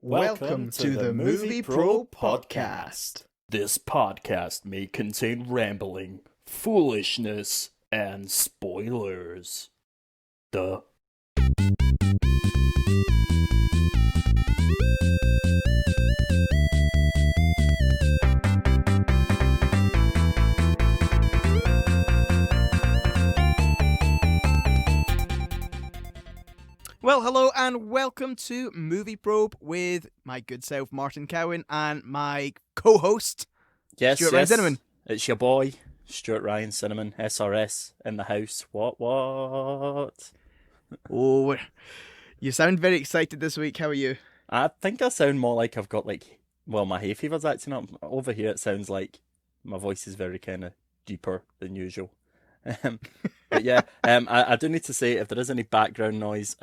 Welcome to the Movie Pro Podcast. This podcast may contain rambling, foolishness, and spoilers. Duh. Well, hello and welcome to Movie Probe with my good self, Martin Cowan, and my co-host, Yes, Stewart Ryan Cinnamon. It's your boy, Stewart Ryan Cinnamon, SRS, in the house. What? Oh, you sound very excited this week. How are you? I think I sound more like I've got, my hay fever's acting up. Over here it sounds like my voice is very kind of deeper than usual. But yeah, I do need to say, if there is any background noise,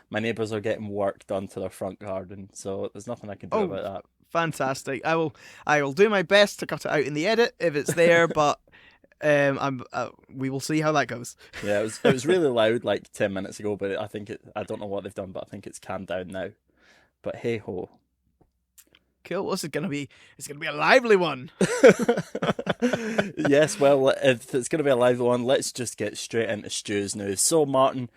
my neighbours are getting work done to their front garden, so there's nothing I can do about that. Fantastic! I will do my best to cut it out in the edit if it's there, but we will see how that goes. Yeah, it was really loud like 10 minutes ago, but I don't know what they've done, but I think it's calmed down now. But hey ho. Cool. Well, it's gonna be a lively one. Yes, well, if it's gonna be a lively one, let's just get straight into Stu's news. So, Martin,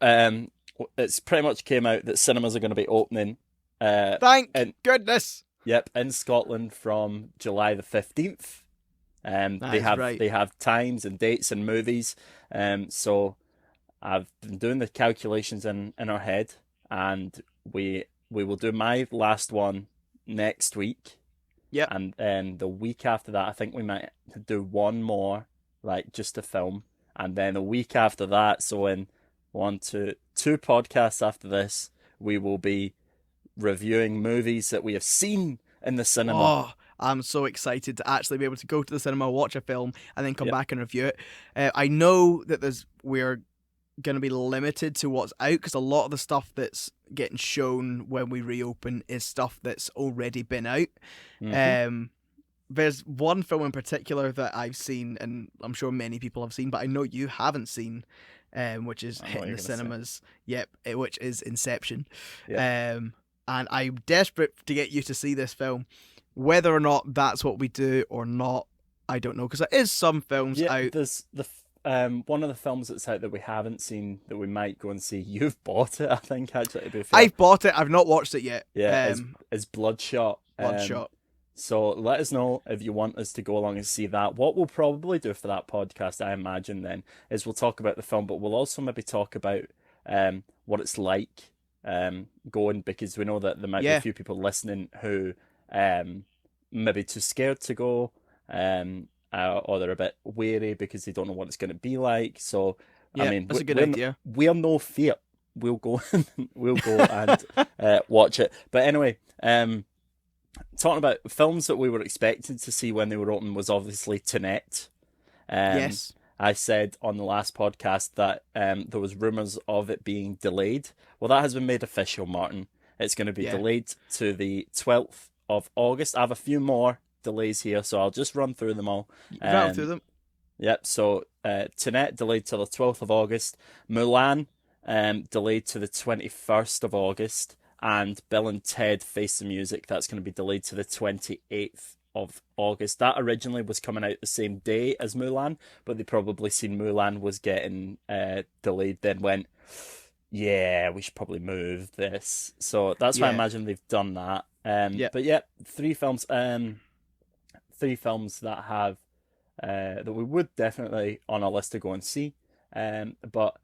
it's pretty much came out that cinemas are going to be opening. Thank goodness. Yep, in Scotland from July the 15th. They have times and dates and movies. So I've been doing the calculations in our head, and we will do my last one next week. Yep. And then the week after that, I think we might do one more, like just a film. And then a week after that, so in two podcasts after this, we will be reviewing movies that we have seen in the cinema. Oh, I'm so excited to actually be able to go to the cinema, watch a film, and then come back and review it. I know that we're going to be limited to what's out, because a lot of the stuff that's getting shown when we reopen is stuff that's already been out. Mm-hmm. There's one film in particular that I've seen, and I'm sure many people have seen, but I know you haven't seen, which is hitting the cinemas. Yep, which is Inception. Yep. And I'm desperate to get you to see this film. Whether or not that's what we do or not, I don't know, because there is some films out. There's one of the films that's out that we haven't seen that we might go and see. You've bought it, I think, actually, to be fair. I've bought it. I've not watched it yet. Yeah, it's Bloodshot. Bloodshot. So let us know if you want us to go along and see that. What we'll probably do for that podcast, I imagine, then, is we'll talk about the film, but we'll also maybe talk about what it's like going, because we know that there might be a few people listening who maybe too scared to go, or they're a bit wary because they don't know what it's going to be like. So, I mean, that's a good idea. We're no fear. We'll go and watch it. But anyway, talking about films that we were expected to see when they were open was obviously Tenet. Yes. I said on the last podcast that there was rumours of it being delayed. Well, that has been made official, Martin. It's going to be delayed to the 12th of August. I have a few more delays here, so I'll just run through them all. Run through them. Yep, so Tenet delayed to the 12th of August. Mulan delayed to the 21st of August. And Bill and Ted Face the Music, that's going to be delayed to the 28th of August. That originally was coming out the same day as Mulan, but they probably seen Mulan was getting delayed, then went, yeah, we should probably move this. So that's why I imagine they've done that. But yeah, three films that have that we would definitely on our list to go and see. But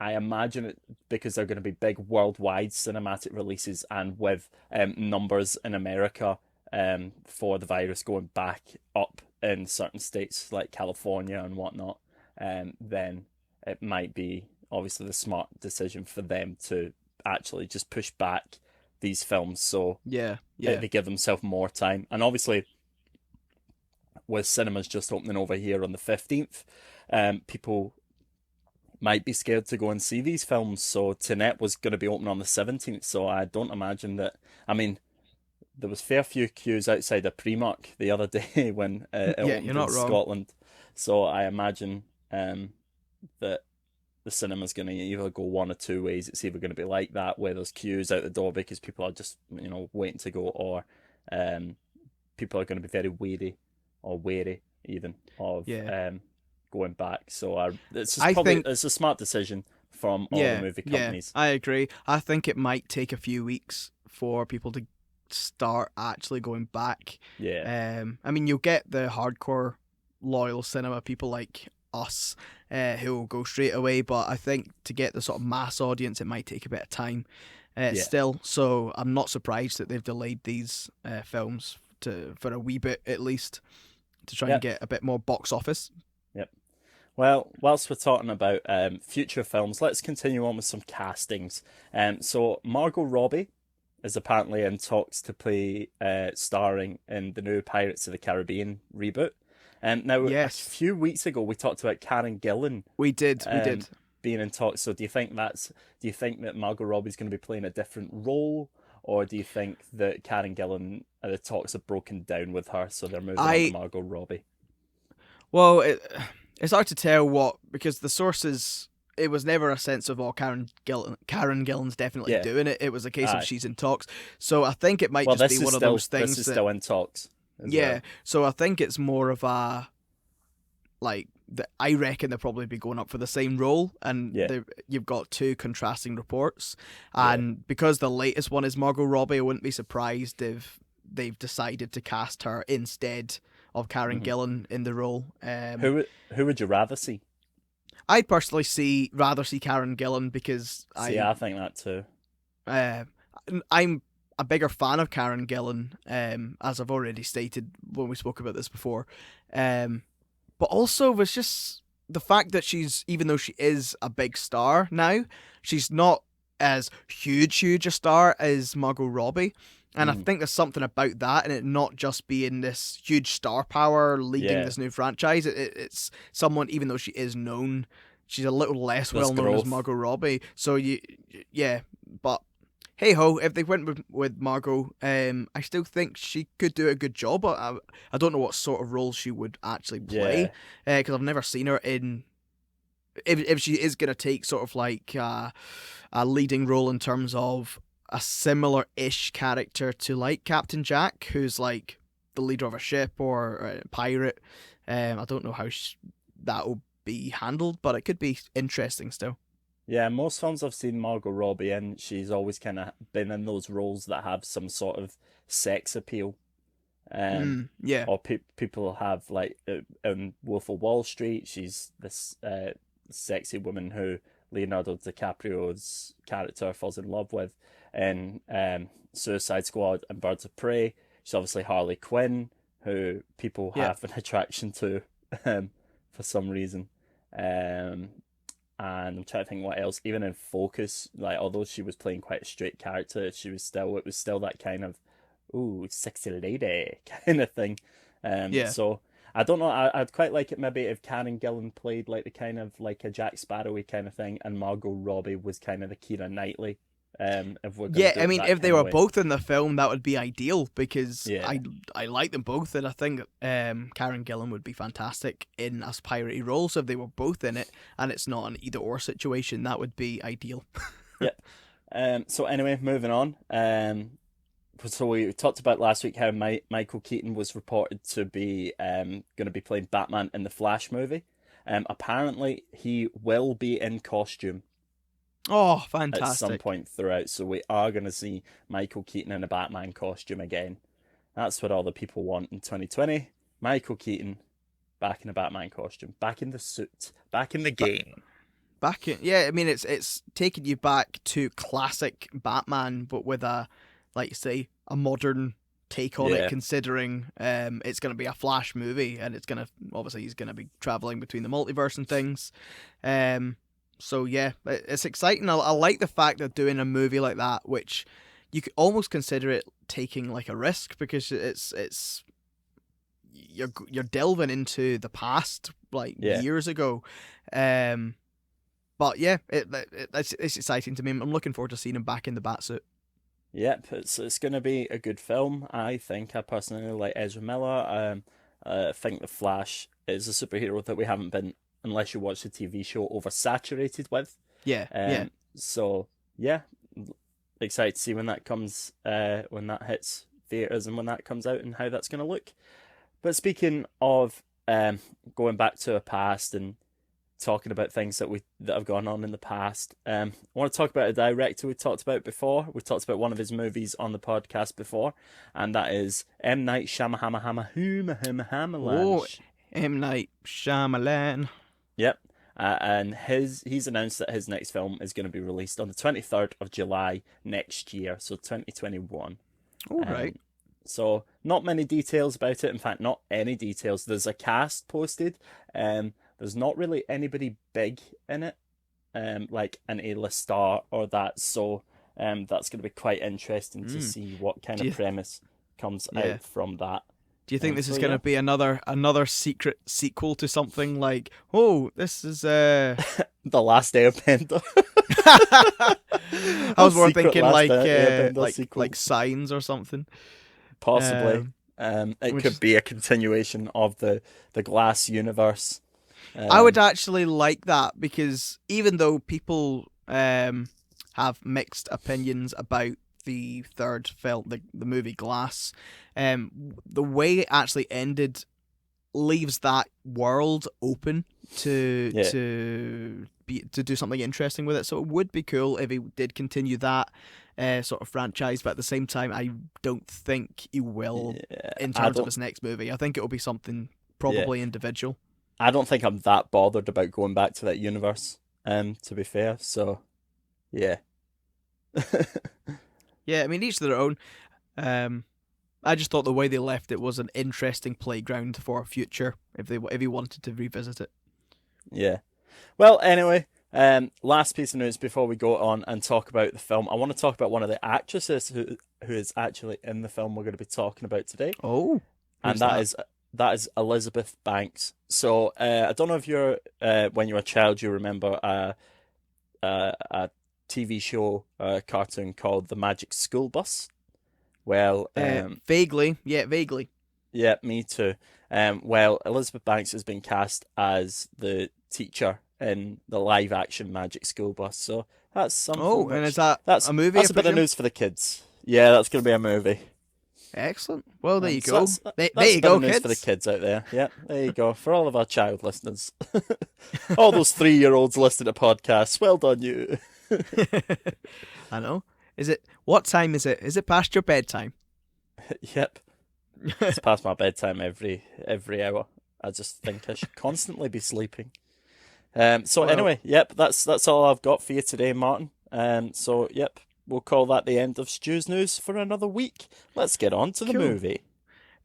I imagine it because they're going to be big worldwide cinematic releases, and with numbers in America for the virus going back up in certain states like California and whatnot, then it might be obviously the smart decision for them to actually just push back these films. So they give themselves more time. And obviously, with cinemas just opening over here on the 15th, people might be scared to go and see these films. So Tenet was going to be open on the 17th, so I don't imagine that. I mean, there was fair few queues outside of Primark the other day when it opened in Scotland. So I imagine that the cinema's going to either go one or two ways. It's either going to be like that, where there's queues out the door because people are just, waiting to go, or um, people are going to be very weary or wary even of Yeah. going back. So it's just I probably think it's a smart decision from all the yeah, movie yeah, companies. I agree. I think it might take a few weeks for people to start actually going back. Yeah, I mean, you'll get the hardcore loyal cinema people like us who will go straight away, but I think to get the sort of mass audience, it might take a bit of time yeah, still. So I'm not surprised that they've delayed these films for a wee bit at least to try and yep, get a bit more box office. yep. Well, whilst we're talking about future films, let's continue on with some castings. So Margot Robbie is apparently in talks to play starring in the new Pirates of the Caribbean reboot. Now, a Yes, few weeks ago, we talked about Karen Gillan we did. We um, did. being in talks. So, do you think that Margot Robbie's going to be playing a different role, or do you think that Karen Gillan, the talks have broken down with her, so they're moving on to I Margot Robbie? Well, it's hard to tell what because the sources. It was never a sense of Karen Gillan's definitely Yeah, doing it. It was a case of aye. she's in talks. So I think it might Well, just be one of those this things is that still in talks as yeah. well. So I think it's more of a like that. I reckon they'll probably be going up for the same role, and Yeah, you've got two contrasting reports. yeah. And because the latest one is Margot Robbie, I wouldn't be surprised if they've decided to cast her instead of Karen hmm Gillan in the role. Who would you rather see? I'd personally rather see Karen Gillan because See, I think that too. uh, I'm a bigger fan of Karen Gillan, as I've already stated when we spoke about this before. But also it's just the fact that she's, even though she is a big star now, she's not as huge a star as Margot Robbie. And I Mm, think there's something about that, and it not just being this huge star power leading yeah, this new franchise. It's someone, even though she is known, she's a little less there's well known as growth. Margot Robbie. So yeah. But hey ho, if they went with Margot, I still think she could do a good job. I don't know what sort of role she would actually play, Yeah, because I've never seen her in. If she is gonna take sort of like a leading role in terms of a similar-ish character to like Captain Jack, who's like the leader of a ship or a pirate. I don't know how that will be handled, but it could be interesting still. yeah. Most films I've seen Margot Robbie in, she's always kind of been in those roles that have some sort of sex appeal. Um, Yeah, or people have like in Wolf of Wall Street, she's this sexy woman who Leonardo DiCaprio's character falls in love with. In Suicide Squad and Birds of Prey, she's obviously Harley Quinn, who people yeah. have an attraction to for some reason. Um, and I'm trying to think what else. Even in Focus, like although she was playing quite a straight character, it was still that kind of ooh, sexy lady kind of thing. Yeah. So I don't know. I'd quite like it maybe if Karen Gillan played like the kind of like a Jack Sparrowy kind of thing, and Margot Robbie was kind of the Keira Knightley. If we're gonna Yeah, do I it mean, that if they kind of were way, both in the film, that would be ideal because yeah, I like them both, and I think Karen Gillan would be fantastic in a piratey role. So if they were both in it, and it's not an either or situation, that would be ideal. yep. So anyway, moving on. So we talked about last week how Michael Keaton was reported to be going to be playing Batman in the Flash movie. Apparently he will be in costume Oh, at some fantastic! point throughout. So we are going to see Michael Keaton in a Batman costume again. That's what all the people want in 2020. Michael Keaton back in a Batman costume, back in the suit, back in the Ba- game. Back in, yeah, I mean, it's taking you back to classic Batman, but with a, like you say, a modern take on it. Yeah, Considering it's going to be a Flash movie, and it's going to obviously he's going to be traveling between the multiverse and things. Um, so yeah, it's exciting. I like the fact that doing a movie like that, which you could almost consider it taking like a risk because it's you're delving into the past like yeah. years ago. Um, but yeah, it's exciting to me. I'm looking forward to seeing him back in the Batsuit. Yep, it's going to be a good film. I think I personally like Ezra Miller. I think the Flash is a superhero that we haven't been unless you watch the TV show, oversaturated with. Yeah, yeah. So yeah, excited to see when that comes, when that hits theaters and when that comes out and how that's going to look. But speaking of going back to a past and talking about things that have gone on in the past, I want to talk about a director we talked about before. We talked about one of his movies on the podcast before, and that is M. Night Shyamalan. Oh, M. Night Shyamalan. Yep. And he's announced that his next film is going to be released on the 23rd of July next year, so 2021. All right. So not many details about it. In fact, not any details. There's a cast posted. There's not really anybody big in it, like an A-list star or that. So that's going to be quite interesting to see what kind of premise comes out from that. Do you think this is going to be another secret sequel to something like, oh, this is The Last Airbender? I was more thinking like Signs or something. Possibly. It could be a continuation of the Glass universe. I would actually like that, because even though people have mixed opinions about the third film, the movie Glass, the way it actually ended leaves that world open to do something interesting with it. So it would be cool if he did continue that sort of franchise, but at the same time, I don't think he will in terms of his next movie. I think it will be something probably individual. I don't think I'm that bothered about going back to that universe, to be fair. So, yeah. Yeah, I mean, each to their own. I just thought the way they left it was an interesting playground for a future if he wanted to revisit it. Yeah. Well, anyway, last piece of news before we go on and talk about the film. I want to talk about one of the actresses who is actually in the film we're going to be talking about today. Oh, and that is Elizabeth Banks. So I don't know if you're when you were a child you remember a TV show, cartoon called The Magic School Bus. Well, vaguely. Yeah, me too. Well, Elizabeth Banks has been cast as the teacher in the live-action Magic School Bus, so that's something. Oh, and is that a movie? That's a bit of news for the kids. Yeah, that's going to be a movie. Excellent. Well, there you go. That's there you go, news kids. For the kids out there. Yeah, there you go. For all of our child listeners, all those 3-year-olds listening to podcasts. Well done, you. I know. What time is it? Is it past your bedtime? Yep. It's past my bedtime every hour. I just think I should constantly be sleeping. Anyway, yep, that's all I've got for you today, Martin. So yep, we'll call that the end of Stu's news for another week. Let's get on to the movie.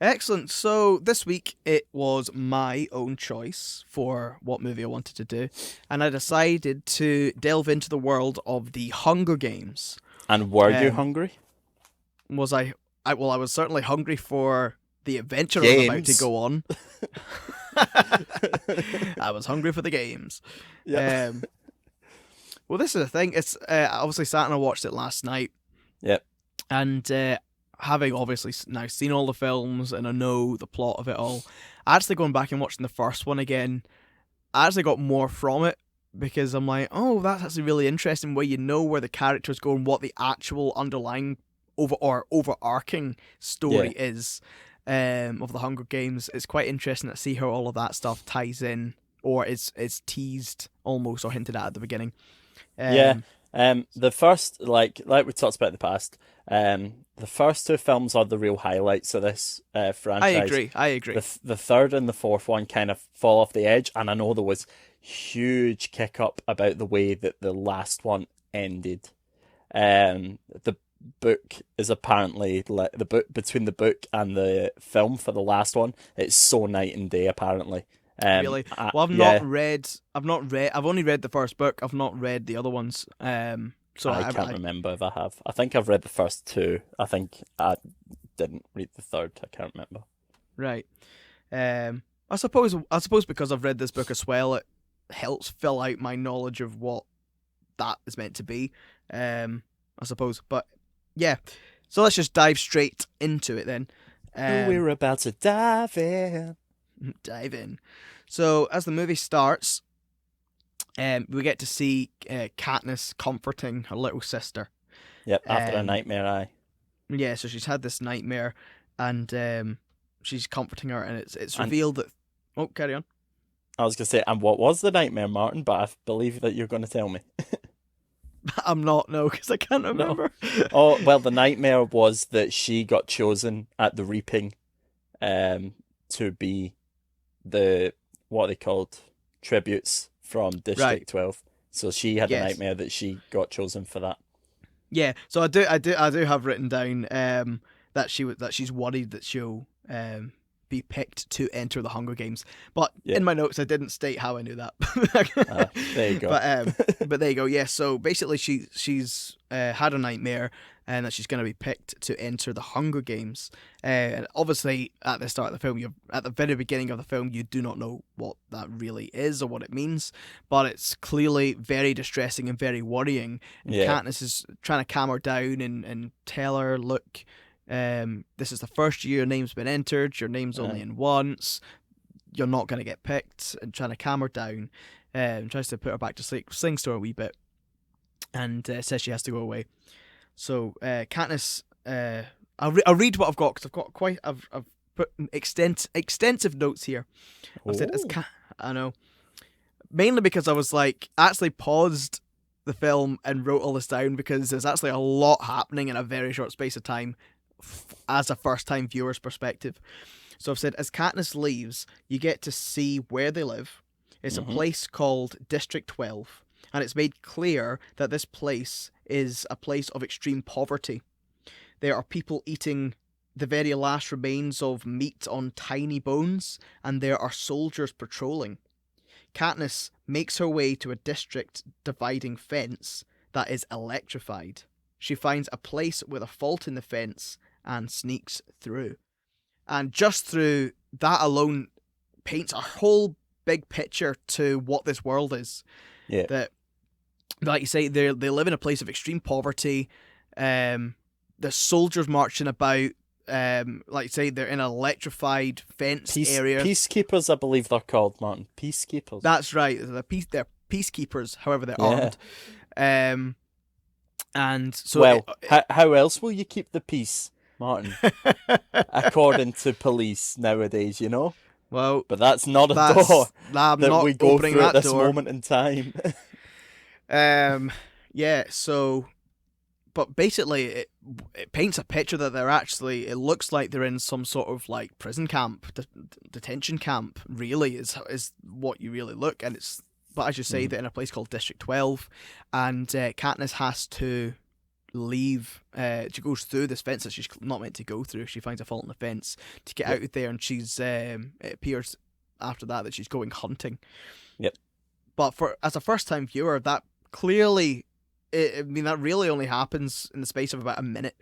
Excellent. So this week it was my own choice for what movie I wanted to do, and I decided to delve into the world of the Hunger Games. And were you hungry? Was I? I was certainly hungry for the adventure I was about to go on. I was hungry for the games. Yeah. Well, this is the thing. It's obviously sat and I watched it last night. Yep. And having obviously now seen all the films and I know the plot of it all, actually going back and watching the first one again, I actually got more from it, because I'm like, oh, that's actually really interesting, where you know where the characters go and what the actual underlying overarching story is of the Hunger Games. It's quite interesting to see how all of that stuff ties in, or is teased almost or hinted at the beginning. The first, like we talked about in the past, the first two films are the real highlights of this franchise. I agree. The third and the fourth one kind of fall off the edge, and I know there was huge kick up about the way that the last one ended. The book is apparently the book between the book and the film for the last one. It's so night and day apparently. Really? Well, I've only read the first book. I've not read the other ones. So I can't remember if I have. I think I've read the first two. I think I didn't read the third. I can't remember. Right. I suppose because I've read this book as well, it helps fill out my knowledge of what that is meant to be. I suppose. But yeah. So let's just dive straight into it then. We're about to dive in. Dive in. So as the movie starts, We get to see Katniss comforting her little sister. Yep, after a Um, nightmare, aye. yeah, so she's had this nightmare, and she's comforting her, and it's And revealed that. Oh, carry on. I was going to say, and what was the nightmare, Martin? But I believe that you're going to tell me. I'm not, no, because I can't No. remember. Oh, well, the nightmare was that she got chosen at the reaping to be what are they called? Tributes from District Right. 12. So she had a Yes. nightmare that she got chosen for that. Yeah. So I do have written down that she's worried that she'll be picked to enter the Hunger Games. But Yeah. in my notes, I didn't state how I knew that. There you go. But there you go. Yeah. So basically, she's had a nightmare, and that she's going to be picked to enter the Hunger Games. And obviously, at the start of the film, at the very beginning of the film, you do not know what that really is or what it means. But it's clearly very distressing and very worrying. And Yeah. Katniss is trying to calm her down and tell her, look, this is the first year your name's been entered. Your name's only in once. You're not going to get picked. And trying to calm her down. Tries to put her back to sleep. Sings to her a wee bit. And says she has to go away. So Katniss, I'll read what I've got because I've put extensive notes here. I've said I know, mainly because I was like actually paused the film and wrote all this down because there's actually a lot happening in a very short space of time as a first time viewer's perspective. So I've said as Katniss leaves, you get to see where they live. It's a place called District 12. And it's made clear that this place is a place of extreme poverty. There are people eating the very last remains of meat on tiny bones, and there are soldiers patrolling. Katniss makes her way to a district dividing fence that is electrified. She finds a place with a fault in the fence and sneaks through. And just through that alone paints a whole big picture to what this world is. Yeah. That, like you say, they live in a place of extreme poverty. The soldiers marching about. Like you say, they're in an electrified fence area. Peacekeepers, I believe they're called, Martin. Peacekeepers. That's right. They're peacekeepers. However, they're armed. And so, how else will you keep the peace, Martin? According to police nowadays, you know. Well, but that's not a door I'm that not we go opening through that at this door. moment in time. Yeah. So, but basically, it paints a picture that they're actually. It looks like they're in some sort of like prison camp, detention camp. Really, is what you really look, and it's. But as you say, they're in a place called District 12, and Katniss has to leave. She goes through this fence that she's not meant to go through. She finds a fault in the fence to get out of there, and she's. It appears after that she's going hunting. Yep. But as a first time viewer, that clearly, that really only happens in the space of about a minute.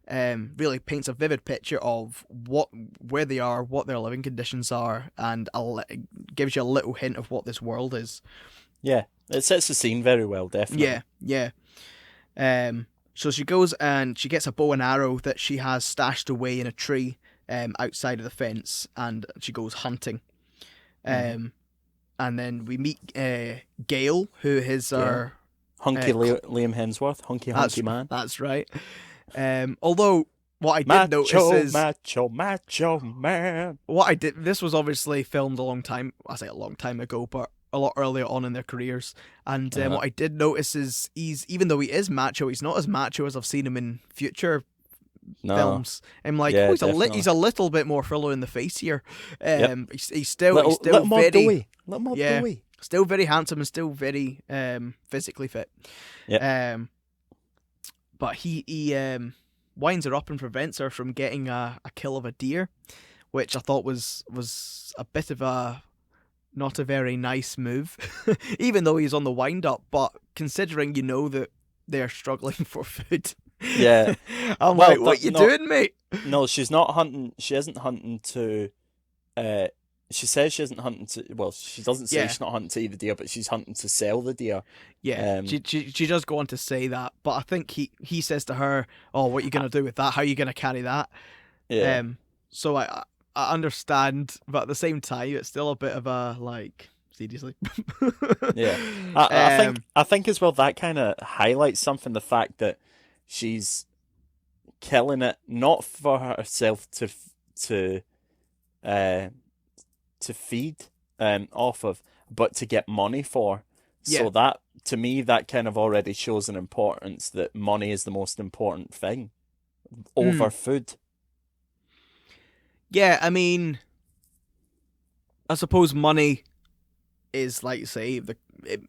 Really paints a vivid picture of where they are, what their living conditions are, and gives you a little hint of what this world is. Yeah, it sets the scene very well, definitely. Yeah. So she goes and she gets a bow and arrow that she has stashed away in a tree outside of the fence, and she goes hunting. And then we meet Gale, who is our hunky Liam Hemsworth, hunky man. That's right. Although what I did notice is macho man. What I did. This was obviously filmed a long time ago, but a lot earlier on in their careers. And what I did notice is even though he is macho, he's not as macho as I've seen him in future films. I'm like, he's a little bit more frillo in the face here. He's still little more very doughy. Still very handsome and still very physically fit. But he winds her up and prevents her from getting a kill of a deer, which I thought was a bit of a not a very nice move, even though he's on the wind up. But considering that they're struggling for food, I'm like, what you doing, mate? No, she's not hunting. She isn't hunting to. She says she isn't hunting to. Well, she doesn't say she's not hunting to eat the deer, but she's hunting to sell the deer. Yeah, she does go on to say that, but I think he says to her, "Oh, what are you gonna do with that? How are you gonna carry that?" Yeah. So I understand, but at the same time, it's still a bit of a like, seriously. Yeah, I think um, I think as well that kind of highlights something, the fact that she's killing it not for herself to uh to feed off of, but to get money for. yeah. So that to me that kind of already shows an importance that money is the most important thing over Mm. food. Yeah, I mean, I suppose money is like you say it,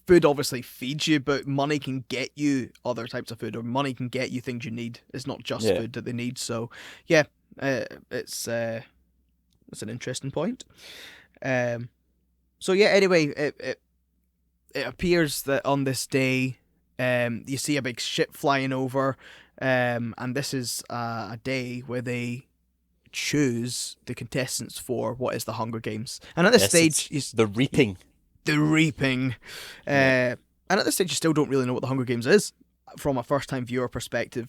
food obviously feeds you, but money can get you other types of food, or money can get you things you need. It's not just Yeah. food that they need. So yeah, uh, it's uh, it's an interesting point. Um, so yeah, anyway, it appears that on this day, you see a big ship flying over, and this is a day where they choose the contestants for what is the Hunger Games. And at this Yes, stage, it's the reaping. the reaping. Yeah. And at this stage, you still don't really know what the Hunger Games is from a first-time viewer perspective.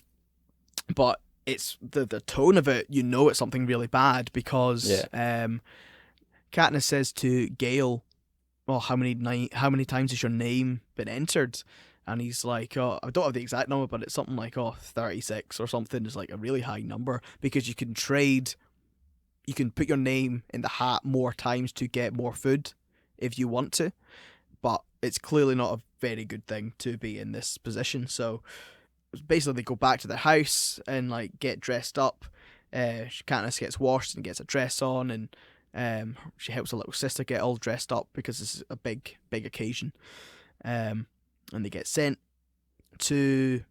But it's the tone of it. You know, it's something really bad because Yeah. Katniss says to Gale, "Well, how many times has your name been entered?" And he's like, "Oh, I don't have the exact number, but it's something like 36 or something. It's like a really high number because you can trade." You can put your name in the hat more times to get more food if you want to, but it's clearly not a very good thing to be in this position. So basically, they go back to their house and like get dressed up. Katniss gets washed and gets a dress on, and she helps her little sister get all dressed up because this is a big occasion. And they get sent to,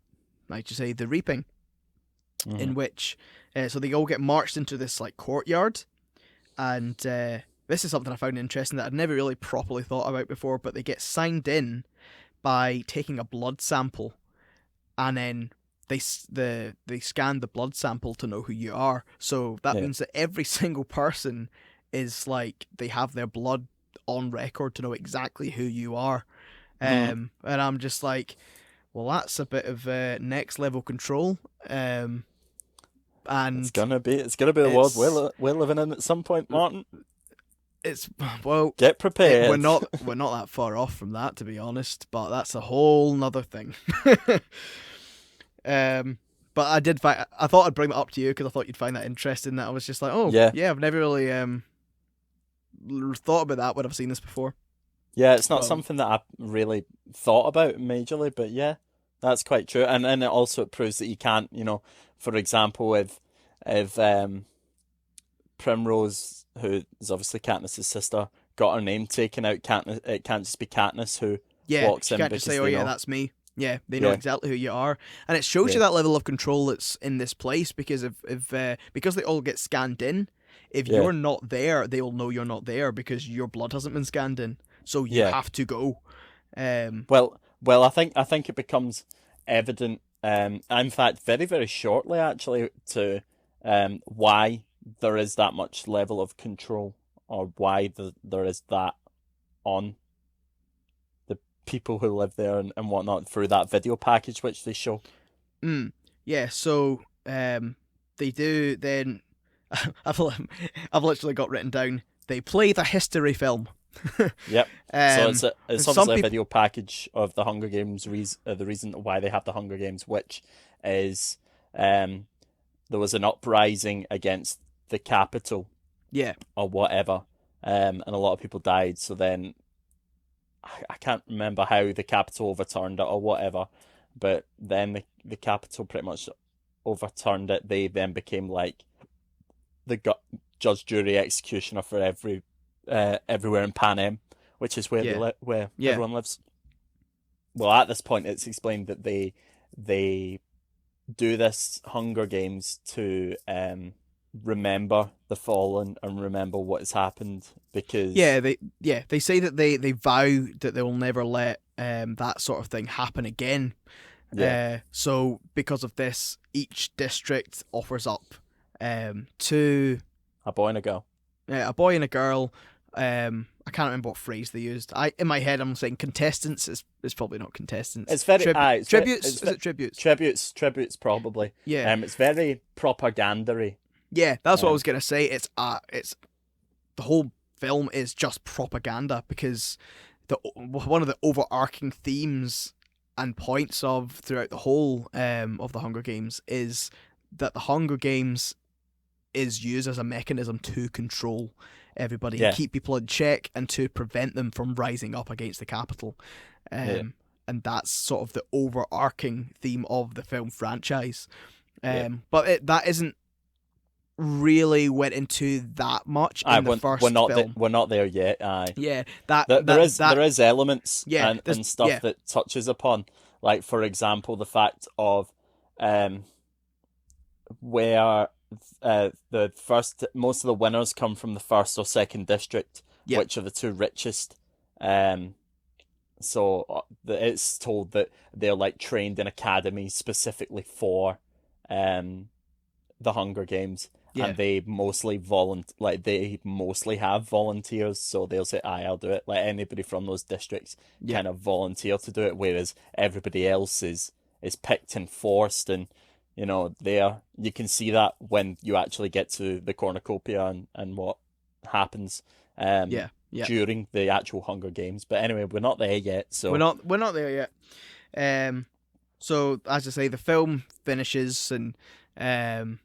like you say, the reaping, Hmm. in which so they all get marched into this like courtyard, and this is something I found interesting that I'd never really properly thought about before. But they get signed in by taking a blood sample, and then they scan the blood sample to know who you are. So that Yeah. means that every single person is like they have their blood on record to know exactly who you are. Hmm. And I'm just like, well, that's a bit of next level control. And It's gonna be the world it's we're living in at some point, Martin. it's well, Get we're prepared. not that far off from that, to be honest. But that's a whole nother thing. um, but I thought I'd bring that up to you because I thought you'd find that interesting. That I was just like, oh Yeah. yeah, I've never really thought about that when I've seen this before. Yeah, it's not Well, something that I really thought about majorly, but yeah, that's quite true. And it also proves that you can't, for example, with if Primrose, who is obviously Katniss's sister, got her name taken out, Katniss, it can't just be Katniss who yeah, walks she in can't just say, because oh they yeah, know. that's me. Yeah, they know Yeah, exactly who you are, and it shows you yeah, that level of control that's in this place because if because they all get scanned in, if yeah, you're not there, they will know you're not there because your blood hasn't been scanned in, so you yeah. have to go. Um, Well, I think it becomes evident, in fact, very, very shortly actually, to why there is that much level of control, or why there is that on the people who live there and whatnot through that video package which they show. mm, yeah, so they do then. I've I've literally got written down. They play the history film. Yep. So um, and it's some obviously a people, video package of the Hunger Games, the reason why they have the Hunger Games, which is um there was an uprising against the capital yeah, or whatever, and a lot of people died. So then I can't remember how the capital overturned it or whatever, but then the capital pretty much overturned it. They then became like the judge, jury, executioner for everywhere in Panem, which is where yeah, where yeah. everyone lives. Well, at this point, it's explained that they do this Hunger Games to remember the fallen and remember what has happened because They say that they vow that they will never let that sort of thing happen again. yeah, So because of this, each district offers up two a boy and a girl. a boy and a girl. I can't remember what phrase they used. I in my head I'm saying contestants. It's probably not contestants. It's very it's very Tributes. it's Is it tributes? tributes probably. Yeah, It's very propagandary. yeah. That's what I Um, was gonna say. It's the whole film is just propaganda, because one of the overarching themes and points of throughout the whole of the Hunger Games is that the Hunger Games is used as a mechanism to control everybody and Yeah, keep people in check and to prevent them from rising up against the capital. yeah, And that's sort of the overarching theme of the film franchise. yeah. But that isn't really went into that much Aye, in the we're first not film. we're not there yet. Aye, Yeah, that there that is that elements yeah, and stuff yeah, that touches upon, like for example, the fact of um where the first most of the winners come from the first or second district, yeah, which are the two richest. Um, so it's told that they're like trained in academies specifically for um the Hunger Games, yeah, and they mostly have volunteers, so they'll say, "Aye, I'll do it." Like anybody from those districts yeah, kind of volunteer to do it, whereas everybody else is picked and forced, and there you can see that when you actually get to the cornucopia and what happens yeah, yeah. during the actual Hunger Games. But anyway, we're not there yet, We're so not we're not there yet. So as I say, the film finishes and um,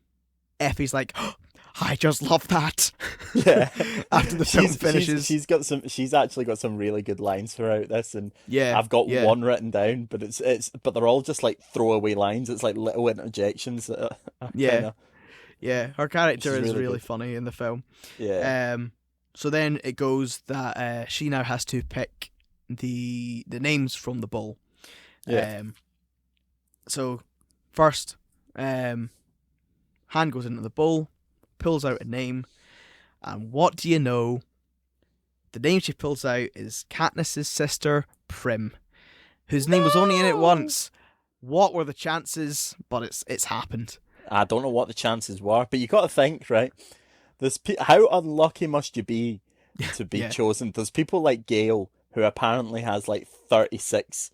Effie's like, oh, I just love that. yeah. After the film finishes, She's actually got some really good lines throughout this, and yeah, I've got yeah, one written down, but but they're all just like throwaway lines. It's like little interjections that are kind yeah, of, yeah. Her which character is is really really good. funny in the film. Yeah, So then it goes that she now has to pick the names from the bowl. yeah. So first, hand goes into the bowl, pulls out a name, and what do you know? The name she pulls out is Katniss's sister, Prim, whose name was only in it No! once. What were the chances? But it's happened. I don't know what the chances were, but you got to think, right? How unlucky must you be to be Yeah, chosen? There's people like Gale, who apparently has like 36,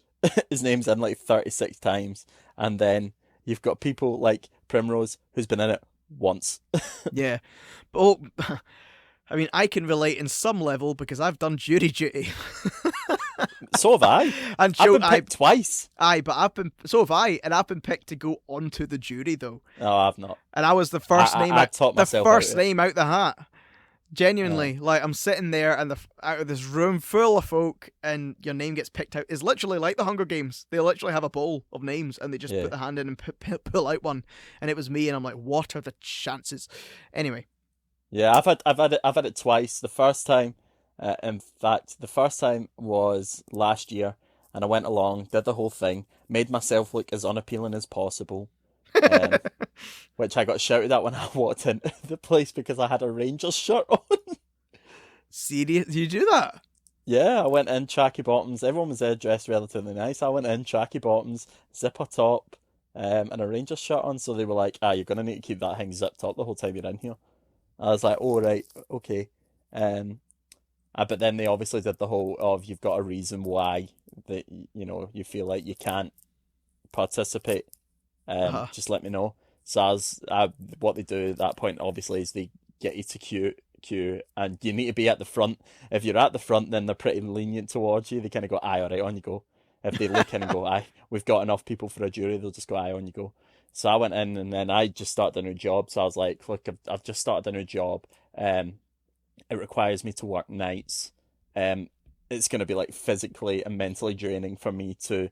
his name's in like 36 times, and then you've got people like Primrose, who's been in it once. yeah. But oh, I mean, I can relate in some level because I've done jury duty. So have I. and I've show been picked twice. but I've been so have I, and I've been picked to go onto the jury though, No, I've not. and I was the first name I out, taught the myself out first it. name out the hat. Uh, Genuinely, like I'm sitting there, and out of this room full of folk, and your name gets picked out. It's literally like the Hunger Games. They literally have a bowl of names, and they just yeah. put the hand in and pull out one, and it was me, and I'm like, what are the chances? Anyway, Yeah, I've had it twice. The first time, in fact, the first time was last year, and I went along, did the whole thing, made myself look as unappealing as possible, um, which I got shouted at when I walked into the place because I had a Rangers shirt on. serious, you do that? Yeah, I went in tracky bottoms. Everyone was there dressed relatively nice. I went in tracky bottoms, zipper top, and a Rangers shirt on. So they were like, "Ah, you're gonna need to keep that thing zipped up the whole time you're in here." I was like, "Oh right, okay." Um, but then they obviously did the whole of you've got a reason why that you feel like you can't participate. Uh-huh. Just let me know. So what they do at that point obviously is they get you to queue, and you need to be at the front. If you're at the front, then they're pretty lenient towards you. They kind of go, "Aye, all right, on you go." If they look in and go, "Aye, we've got enough people for a jury," they'll just go, "Aye, on you go." So I went in, and then I just started a new job. So I was like, "Look, I've just started a new job. Um, it requires me to work nights. Um, it's going to be like physically and mentally draining for me to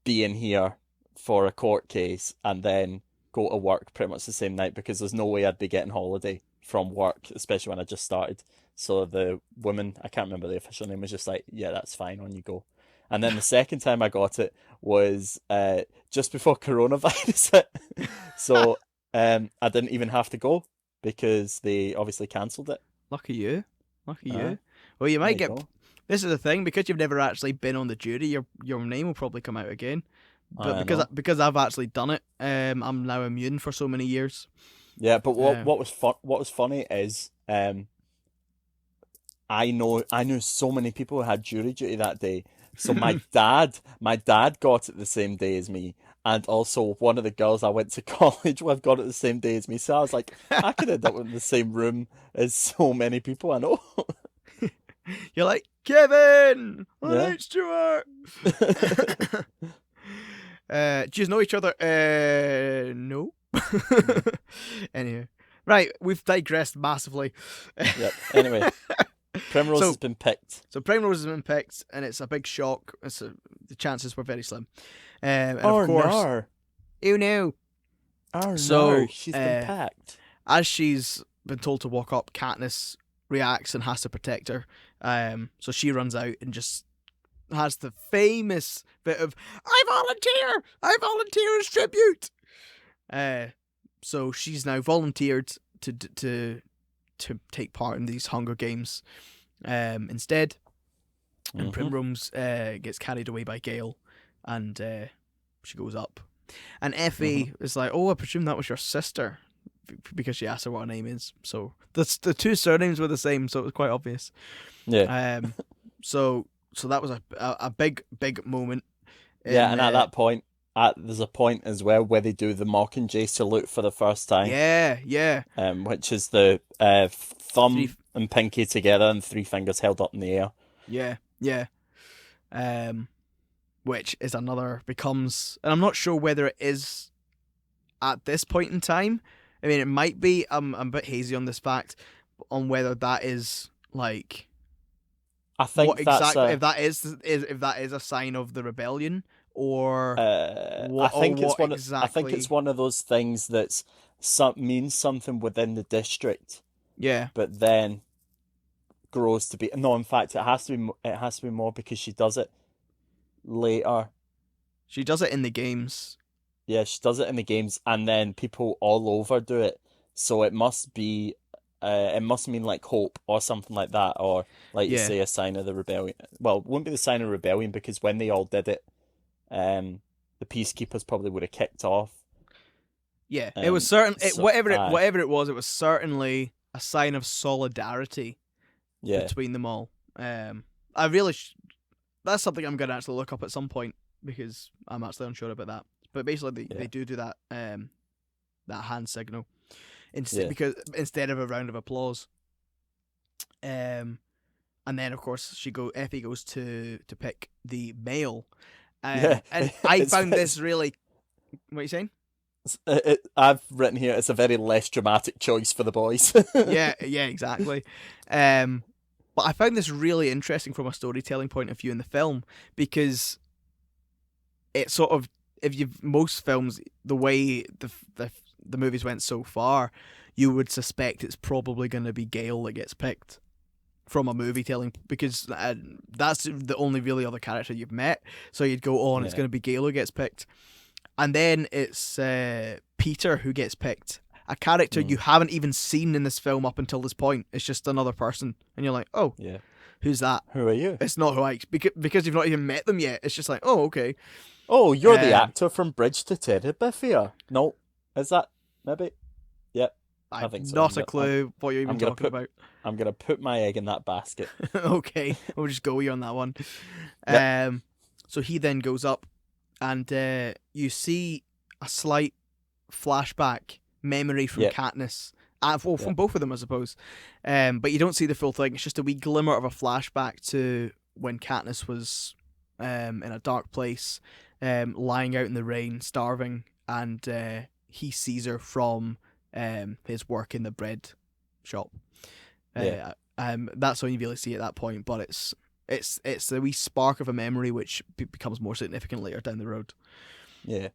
be in here for a court case and then go to work pretty much the same night because there's no way I'd be getting holiday from work, especially when I just started." So the woman, I can't remember the official name, was just like, "Yeah, that's fine, on you go." And then the second time I got it was just before coronavirus hit. So I didn't even have to go because they obviously cancelled it. Lucky you. Lucky Uh, you. Well, you there might you get. go. This is the thing, because you've never actually been on the jury. Your name will probably come out again. But I know. because I've actually done it, I'm now immune for so many years. Yeah, but Um, what was funny is I knew so many people who had jury duty that day. So my dad got it the same day as me, and also one of the girls I went to college with got it the same day as me. So I was like, I could end up in the same room as so many people I know. You're like, Kevin! All Yeah. right, Stuart! Do you know each other? No. No. Anyway. Right, we've digressed massively. Yep. Anyway, Primrose has so, been picked. so Primrose has been picked, and it's a big shock. The chances were very slim. And of Oh course, no. oh no. Oh no, So, she's been packed. as she's been told to walk up, Katniss reacts and has to protect her. So she runs out and just has the famous bit of I volunteer as tribute. So she's now volunteered to take part in these Hunger Games. Instead, and Primrose gets carried away by Gale, and she goes up. And Effie is like, "Oh, I presume that was your sister," because she asked her what her name is. So the two surnames were the same, so it was quite obvious. Yeah. So that was a big moment. Yeah, and at that point, there's a point as well where they do the Mockingjay salute for the first time. Yeah. Which is the thumb and pinky together and three fingers held up in the air. Yeah. Which is becomes, and I'm not sure whether it is at this point in time. I mean, it might be. I'm a bit hazy on this fact, on whether that is like. I think what exactly if that is a sign of the rebellion or I think it's one. Exactly. I think it's one of those things that's means something within the district. Yeah. But then grows to be no. In fact, it has to be. It has to be more because she does it later. She does it in the games. Yeah, she does it in the games, and then people all over do it. So it must be. It must mean like hope or something like that, or like you say, a sign of the rebellion. Well, it wouldn't be the sign of rebellion because when they all did it, the peacekeepers probably would have kicked off. Yeah, it was certain. Whatever it was certainly a sign of solidarity. Yeah. Between them all. I really. That's something I'm going to actually look up at some point because I'm actually unsure about that. But basically, they do that that hand signal because instead of a round of applause. And then of course Effie goes to pick the male. And I found this really. What are you saying? I've written here it's a very less dramatic choice for the boys. yeah, exactly. But I found this really interesting from a storytelling point of view in the film because it sort of, most films, the way the movies went so far, you would suspect it's probably going to be Gale that gets picked from a movie telling because that's the only really other character you've met. So you'd go on, it's going to be Gale who gets picked. And then it's Peter who gets picked. A character you haven't even seen in this film up until this point. It's just another person. And you're like, oh, who's that? Who are you? It's not who I... Because you've not even met them yet. It's just like, oh, okay. Oh, you're the actor from Bridge to Terabithia. No. Is that... Maybe? Yep. I think so. Not a clue what you're even talking about. I'm going to put my egg in that basket. Okay. We'll just go with you on that one. Yep. So he then goes up and you see a slight flashback memory from Katniss. From both of them, I suppose. But you don't see the full thing. It's just a wee glimmer of a flashback to when Katniss was in a dark place, lying out in the rain, starving, and he sees her from his work in the bread shop. That's when you really see it at that point. But it's the wee spark of a memory which becomes more significant later down the road. Yeah.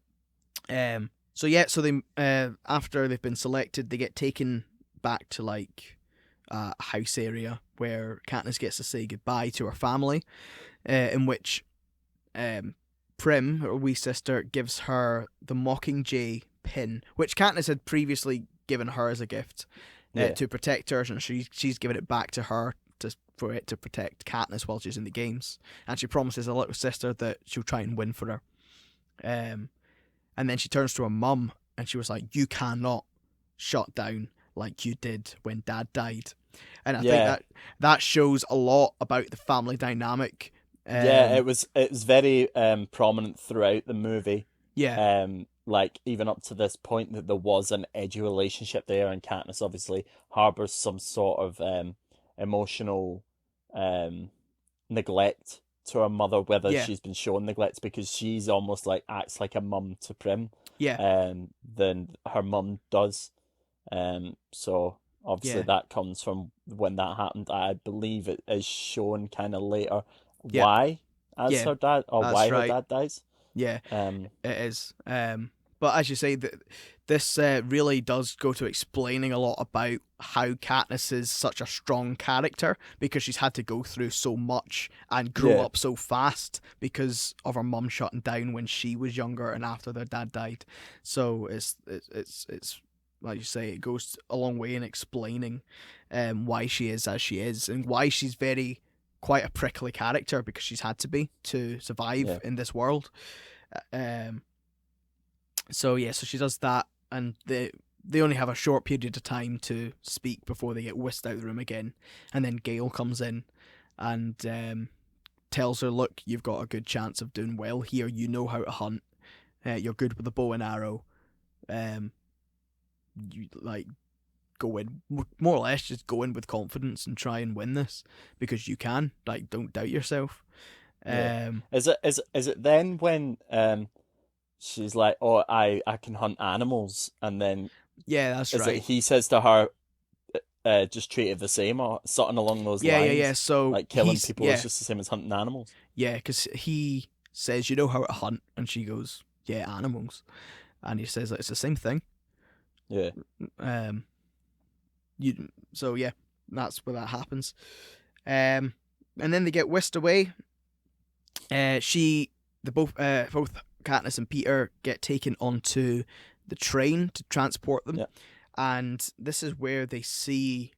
So they after they've been selected, they get taken back to like a house area where Katniss gets to say goodbye to her family, in which Prim, her wee sister, gives her the Mockingjay pin, which Katniss had previously given her as a gift to protect her, and she's given it back to her for it to protect Katniss while she's in the games, and she promises her little sister that she'll try and win for her. And then she turns to her mum and she was like, you cannot shut down like you did when Dad died. And I think that shows a lot about the family dynamic. It was very prominent throughout the movie. Yeah. Like even up to this point that there was an edgy relationship there, and Katniss obviously harbours some sort of emotional um neglect to her mother, whether Yeah, she's been shown neglect because she's almost like acts like a mum to Prim, yeah, than her mum does. So obviously yeah, that comes from when that happened. I believe it is shown kind of later yeah, why as yeah. her dad or That's why her right. dad dies. Yeah, Um, it is. But as you say, this really does go to explaining a lot about how Katniss is such a strong character because she's had to go through so much and grow yeah, up so fast because of her mum shutting down when she was younger and after their dad died. So it's like you say, it goes a long way in explaining why she is as she is and why she's very quite a prickly character because she's had to be to survive yeah, in this world. Um, so yeah, so she does that, and they only have a short period of time to speak before they get whisked out of the room again, and then Gale comes in and tells her, "Look, you've got a good chance of doing well here. You know how to hunt. You're good with the bow and arrow. Um, you like go in more or less just go in with confidence and try and win this because you can. Like, don't doubt yourself." yeah. Um, Is it then when she's like, "Oh, I can hunt animals," and then yeah, that's is it right. he says to her, just treat it the same or something along those Yeah. lines? So Like killing people is yeah, just the same as hunting animals. yeah, because he says, "You know how to hunt," and she goes, "Yeah, animals," and he says that it's the same thing. Yeah, Um, you so yeah, that's where that happens. Um, and then they get whisked away. Both Katniss and Peter get taken onto the train to transport them, yeah, and this is where they see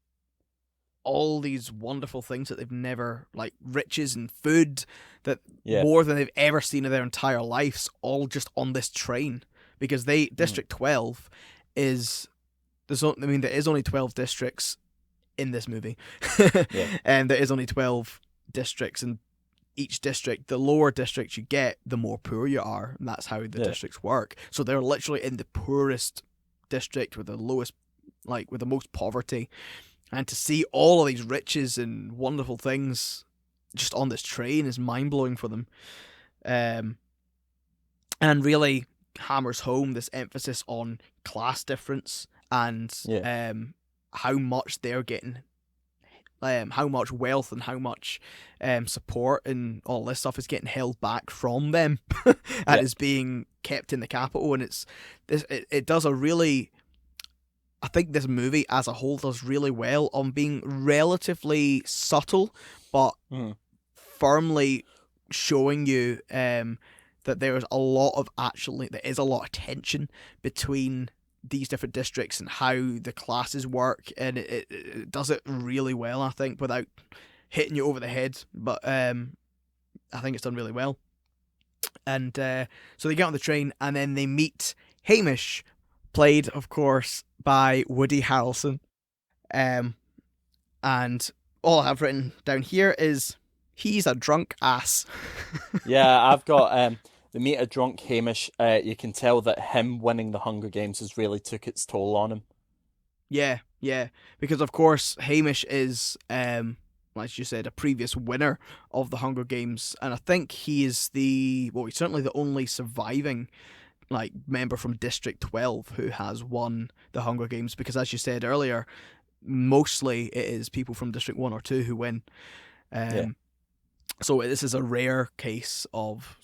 all these wonderful things that they've never, like riches and food that yeah. more than they've ever seen in their entire lives, all just on this train because Mm, District 12 is there is only 12 districts in this movie. yeah, And there is only 12 districts, and each district, the lower district you get, the more poor you are, and that's how the yeah, districts work. So they're literally in the poorest district with the lowest, like with the most poverty, and to see all of these riches and wonderful things just on this train is mind blowing for them. Um, and really hammers home this emphasis on class difference and yeah, how much they're getting, how much wealth and how much support and all this stuff is getting held back from them and yeah, is being kept in the capital. And it does a really, I think this movie as a whole does really well on being relatively subtle, but mm, firmly showing you that there's a lot of actually there is a lot of tension between these different districts and how the classes work, and it does it really well, I think, without hitting you over the head. But I think it's done really well. And so they get on the train, and then they meet Hamish, played, of course, by Woody Harrelson. Um, and all I have written down here is he's a drunk ass. yeah. I've got the meet a drunk Hamish. You can tell that him winning the Hunger Games has really took its toll on him. Yeah, because of course Hamish is, like you said, a previous winner of the Hunger Games, and I think he is he's certainly the only surviving like member from District 12 who has won the Hunger Games. Because as you said earlier, mostly it is people from District 1 or 2 who win. Yeah, Um, so this is a rare case of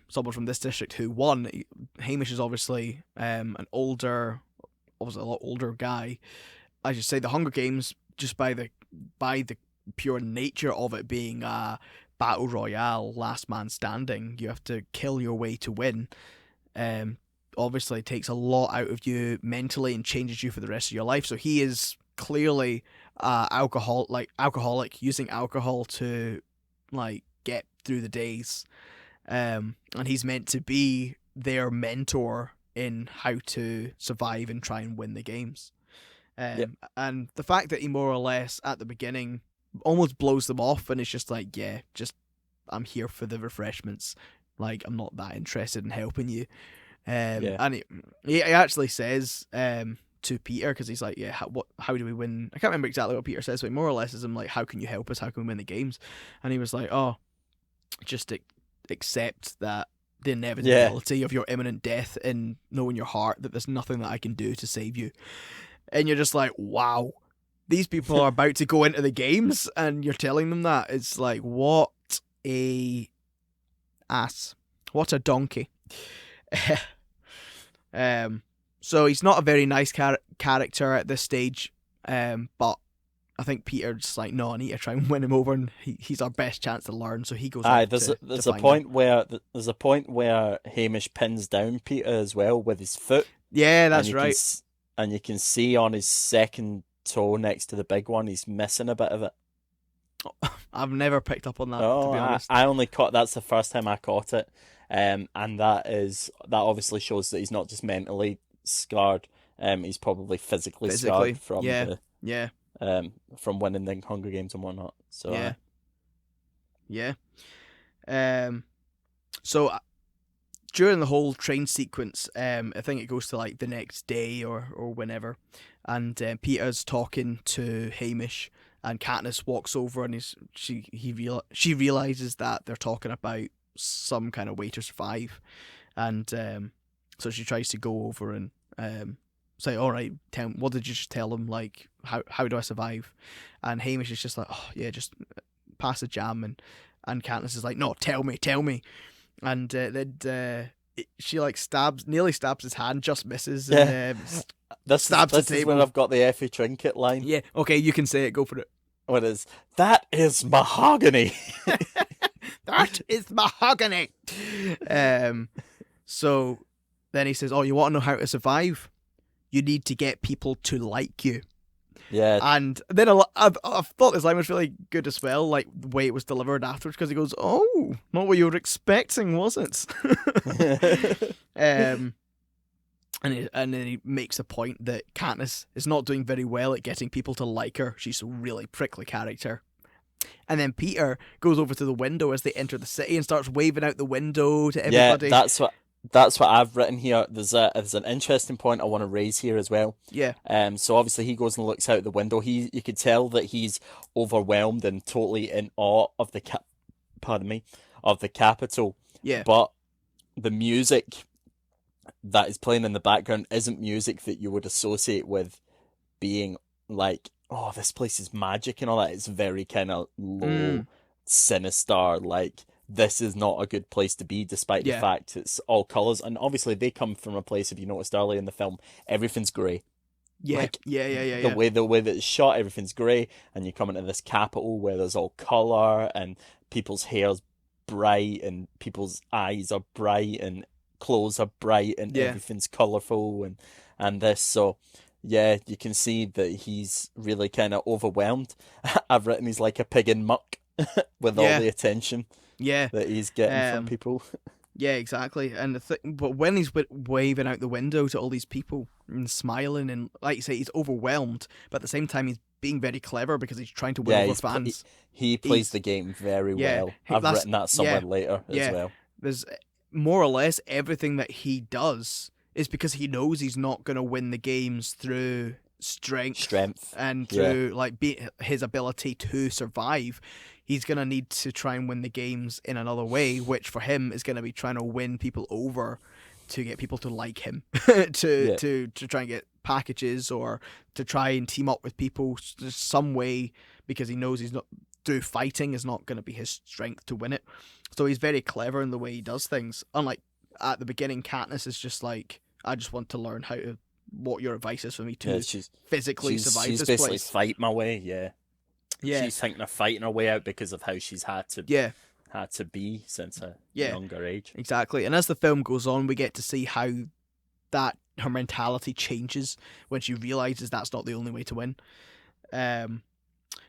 someone from this district who won. Hamish is obviously obviously a lot older guy. As you say, the Hunger Games, just by the pure nature of it being a battle royale, last man standing, you have to kill your way to win. Um, Obviously takes a lot out of you mentally and changes you for the rest of your life. So he is clearly alcoholic using alcohol to like get through the days. And he's meant to be their mentor in how to survive and try and win the games. yeah, And the fact that he more or less at the beginning almost blows them off and it's just like, yeah, just I'm here for the refreshments. Like I'm not that interested in helping you. yeah, And he actually says to Peter, because he's like, yeah, how do we win? I can't remember exactly what Peter says, but more or less is him like, how can you help us? How can we win the games? And he was like, oh, just accept that the Yeah. inevitability of your imminent death, and know in your heart that there's nothing that I can do to save you. And you're just like, wow, these people are about to go into the games, and you're telling them that. It's like, what a ass. What a donkey. So he's not a very nice character at this stage, but I think Peter's like, no, I need to try and win him over, and he's our best chance to learn. So he goes. Aye, off there's to a find point him. where Hamish pins down Peter as well with his foot, Yeah, and that's right. and you can see on his second toe next to the big one, he's missing a bit of it. I've never picked up on that, to Oh, be honest. I only caught that's the first time I caught it, and that obviously shows that he's not just mentally scarred, he's probably physically scarred Physically, yeah, yeah, from winning the Hunger Games and whatnot. So yeah, yeah. So during the whole train sequence, I think it goes to like the next day or whenever, and Peter's talking to Hamish, and Katniss walks over, and she realizes that they're talking about some kind of way to survive, and so she tries to go over and say, all right, what did you just tell them? Like, how do I survive? And Hamish is just like, oh yeah, just pass the jam, and Katniss is like, no, tell me. And then she like nearly stabs his hand, just misses, yeah. and This stabs the is where table. I've got the Effie Trinket line. Yeah, okay, you can say it. Go for it. What is that? Is mahogany. That is mahogany. So then he says, "Oh, you want to know how to survive? You need to get people to like you." Yeah. And then I thought this line was really good as well, like the way it was delivered afterwards, because he goes, "Oh, not what you were expecting, was it?" And then he makes a point that Katniss is not doing very well at getting people to like her. She's a really prickly character. And then Peter goes over to the window as they enter the city and starts waving out the window to everybody. Yeah, that's what I've written here. There's an interesting point I want to raise here as well. Yeah. So obviously he goes and looks out the window. You could tell that he's overwhelmed and totally in awe of of the Capitol. Yeah. But the music that is playing in the background isn't music that you would associate with being like, oh, this place is magic and all that. It's very kind of low, sinister, like this is not a good place to be, despite the fact it's all colours. And obviously they come from a place, if you noticed earlier in the film, everything's grey. Yeah, like, yeah. The way that it's shot, everything's grey, and you come into this capital where there's all colour and people's hair's bright and people's eyes are bright and clothes are bright and everything's colourful and this. So yeah, you can see that he's really kind of overwhelmed. I've written he's like a pig in muck with all the attention that he's getting from people. Yeah, exactly. And but when he's waving out the window to all these people and smiling, and like you say, he's overwhelmed, but at the same time, he's being very clever because he's trying to win over fans. He plays the game very well. I've written that somewhere later as well. There's more or less everything that he does is because he knows he's not going to win the games through strength and through like his ability to survive. He's going to need to try and win the games in another way, which for him is going to be trying to win people over to get people to like him, to try and get packages or to try and team up with people some way, because he knows he's not through fighting is not going to be his strength to win it. So he's very clever in the way he does things. Unlike at the beginning, Katniss is just like, I just want to learn what your advice is for me to physically survive this place. She's basically fight my way, yeah. She's thinking of fighting her way out because of how she's had to be since a younger age. Exactly. And as the film goes on, we get to see how that her mentality changes when she realizes that's not the only way to win.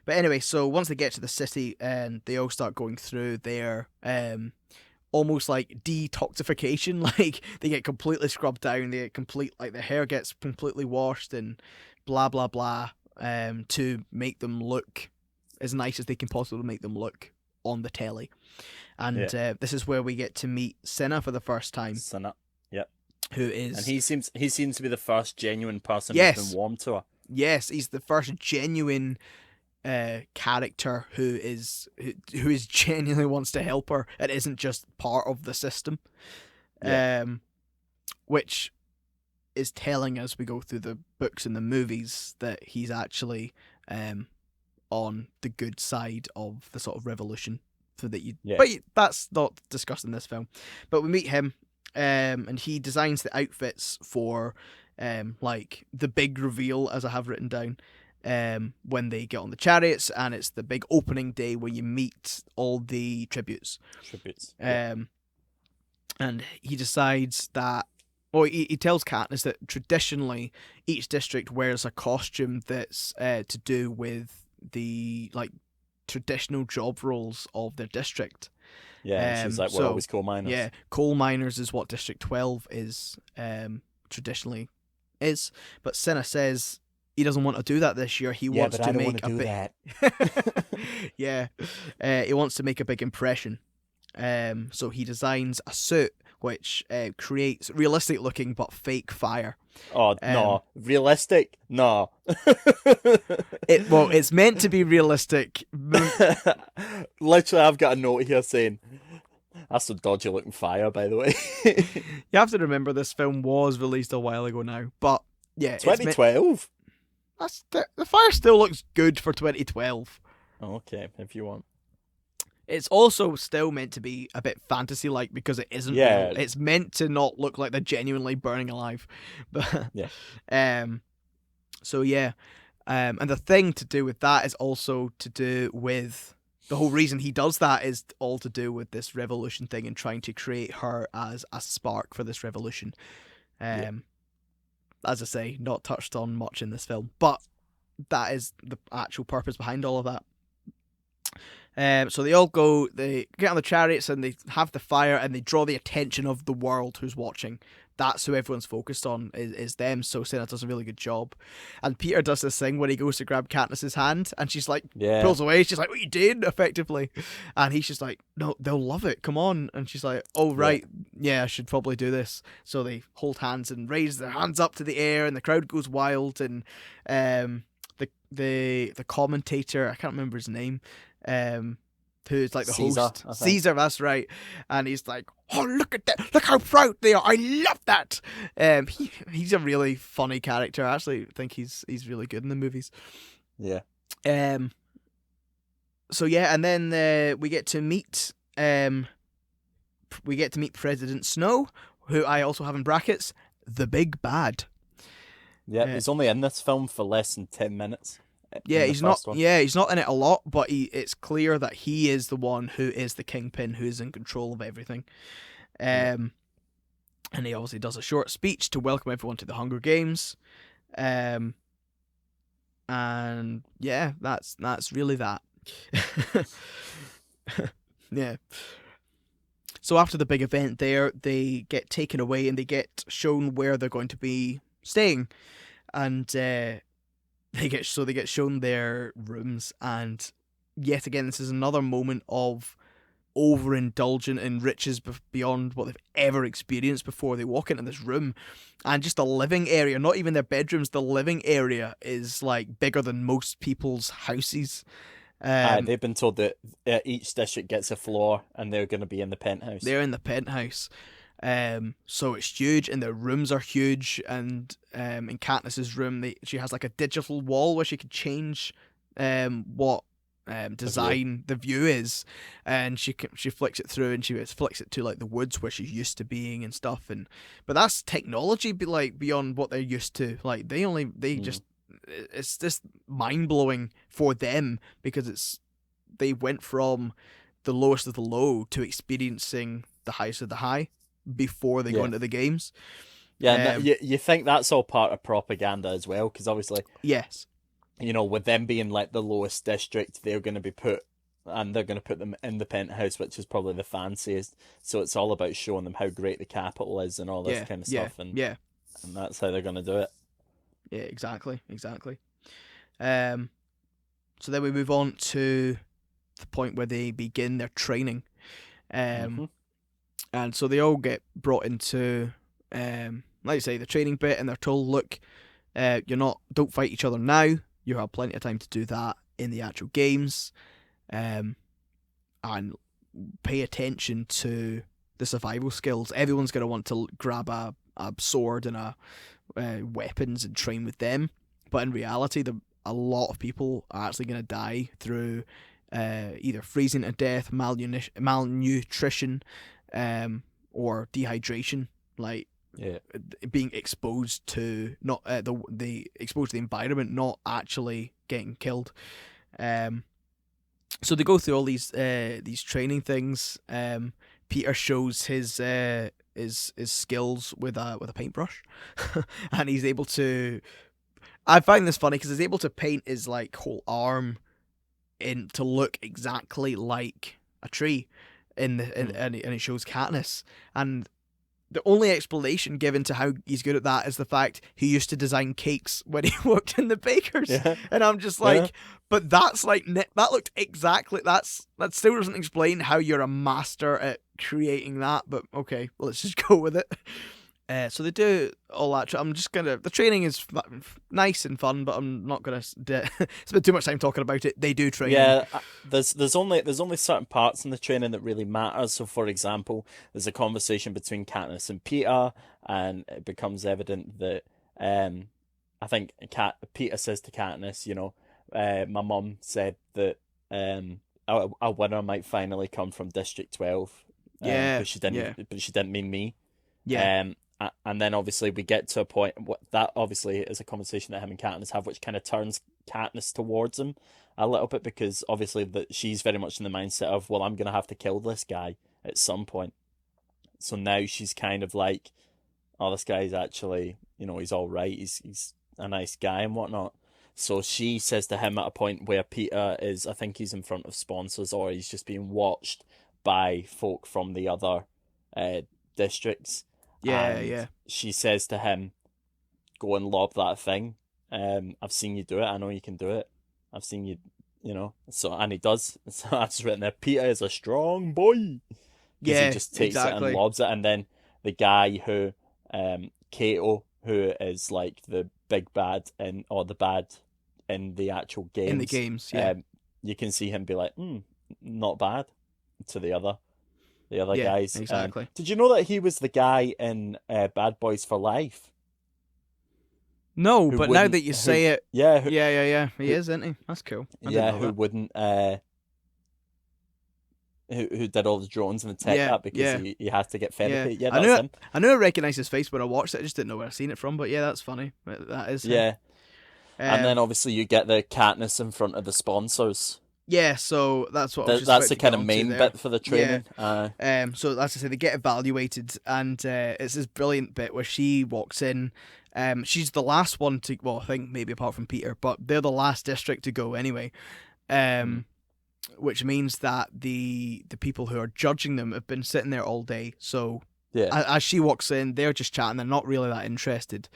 But anyway, so once they get to the city and they all start going through their almost like detoxification, like they get completely scrubbed down, they get their hair gets completely washed and blah blah blah, to make them look as nice as they can possibly make them look on the telly. And this is where we get to meet Cinna for the first time. Cinna, yep. who And is he seems to be the first genuine person who's been yes, warm to her. yes, he's the first genuine character who is genuinely wants to help her and isn't just part of the system. Yeah, Which is telling as we go through the books and the movies that he's actually on the good side of the sort of revolution. So that yeah, that's not discussed in this film. But we meet him, and he designs the outfits for like the big reveal, as I have written down. When they get on the chariots, and it's the big opening day where you meet all the tributes. tributes. Yeah, Um, and he decides that, well, he tells Katniss that traditionally each district wears a costume that's to do with the like traditional job roles of their district. yeah. And she's like, "We're So always coal miners." yeah, coal miners is what District 12 is traditionally is, but Cinna says he doesn't want to do that this year. He Yeah, wants but to I don't want make to a do big that. yeah, he wants to make a big impression. So he designs a suit which creates realistic looking but fake fire. Oh no, realistic? No. It's meant to be realistic. Literally, I've got a note here saying that's a dodgy looking fire, by the way. You have to remember this film was released a while ago now, but yeah, 2012. the fire still looks good for 2012. Oh, okay, if you want. It's also still meant to be a bit fantasy-like because it isn't Yeah. real. It's meant to not look like they're genuinely burning alive. But Yeah. So yeah, and the thing to do with that is also to do with the whole reason he does that is all to do with this revolution thing and trying to create her as a spark for this revolution. Yeah. As I say, not touched on much in this film, but that is the actual purpose behind all of that. So they all go, they get on the chariots and they have the fire and they draw the attention of the world who's watching. That's who everyone's focused on is them. So Senna does a really good job. And Peter does this thing where he goes to grab Katniss's hand and she's like, Yeah. pulls away. She's like, what you did? Effectively. And he's just like, no, they'll love it. Come on. And she's like, oh, right. Yeah, I should probably do this. So they hold hands and raise their hands up to the air and the crowd goes wild. And the commentator, I can't remember his name, who's like the Caesar, host. Caesar, that's right. And he's like, oh, look at that. Look how proud they are. I love that. He's a really funny character. I actually think he's really good in the movies. Yeah. So yeah, and then we get to meet President Snow, who I also have in brackets, the big bad. Yeah, he's only in this film for less than 10 minutes. Yeah, he's not. Yeah, he's not in it a lot, but it's clear that he is the one who is the kingpin, who is in control of everything. And he obviously does a short speech to welcome everyone to the Hunger Games. And yeah, that's really that. Yeah. So after the big event there, they get taken away and they get shown where they're going to be staying, and they get shown their rooms, and yet again this is another moment of overindulgent in riches beyond what they've ever experienced before they walk into this room. And just the living area, not even their bedrooms, the living area is like bigger than most people's houses. They've been told that each district gets a floor and they're going to be in the penthouse. They're in the penthouse. So it's huge, and the rooms are huge. And in Katniss's room, she has like a digital wall where she could change what design the view is, and she flicks it through, and she flicks it to like the woods where she's used to being and stuff. But that's technology, like beyond what they're used to. Like it's just mind blowing for them, because they went from the lowest of the low to experiencing the highest of the high before they go into the games. Yeah, you think that's all part of propaganda as well, because obviously, yes, you know, with them being like the lowest district, they're going to put them in the penthouse, which is probably the fanciest. So it's all about showing them how great the capital is and all this kind of stuff, and that's how they're going to do it. Yeah, exactly. So then we move on to the point where they begin their training. And so they all get brought into like I say, the training bit, and they're told, look, don't fight each other now. You have plenty of time to do that in the actual games, and pay attention to the survival skills. Everyone's going to want to grab a sword and weapons and train with them, but in reality, a lot of people are actually going to die through either freezing to death, malnutrition, or dehydration, like being exposed to not exposed to the environment, not actually getting killed. So they go through all these training things. Peter shows his skills with a paintbrush, and he's able to. I find this funny because he's able to paint his like whole arm in to look exactly like a tree and it shows Katniss, and the only explanation given to how he's good at that is the fact he used to design cakes when he worked in the bakers. And I'm just like, but that's like, that looked exactly, that still doesn't explain how you're a master at creating that, but okay, well, let's just go with it. So they do all that. I'm just gonna. The training is nice and fun, but I'm not gonna spend too much time talking about it. They do train. Yeah, there's only certain parts in the training that really matter. So, for example, there's a conversation between Katniss and Peter, and it becomes evident that I think Peter says to Katniss, my mum said that a winner might finally come from District 12. But she didn't mean me. Yeah. And then obviously we get to a point that obviously is a conversation that him and Katniss have, which kind of turns Katniss towards him a little bit, because obviously that she's very much in the mindset of, well, I'm gonna have to kill this guy at some point. So now she's kind of like, oh, this guy's actually, he's all right. He's a nice guy and whatnot. So she says to him at a point where Peter is, I think he's in front of sponsors or he's just being watched by folk from the other districts. Yeah. She says to him, go and lob that thing. I've seen you do it. I know you can do it. I've seen you, So, and he does. So that's just written there. Peter is a strong boy. Yeah, he just takes it and lobs it. And then the guy who, Kato, who is like the big bad or the bad in the actual games. In the games, yeah. You can see him be like, not bad to the other guys. Exactly. Did you know that he was the guy in Bad Boys for Life? No, but now that you say it, he is, isn't he? That's cool. Who wouldn't, who did all the drones and the tech because he has to get fed. Yeah, that's him. I knew I recognised his face when I watched it. I just didn't know where I'd seen it from. But yeah, that's funny. That is him. Yeah. And then obviously you get the Katniss in front of the sponsors. Yeah, so that's what that's the kind of main bit for the training. Yeah. So that's to say they get evaluated, and it's this brilliant bit where she walks in. She's the last one to, well, I think maybe apart from Peter, but they're the last district to go anyway. Which means that the people who are judging them have been sitting there all day. So as she walks in, they're just chatting. They're not really that interested.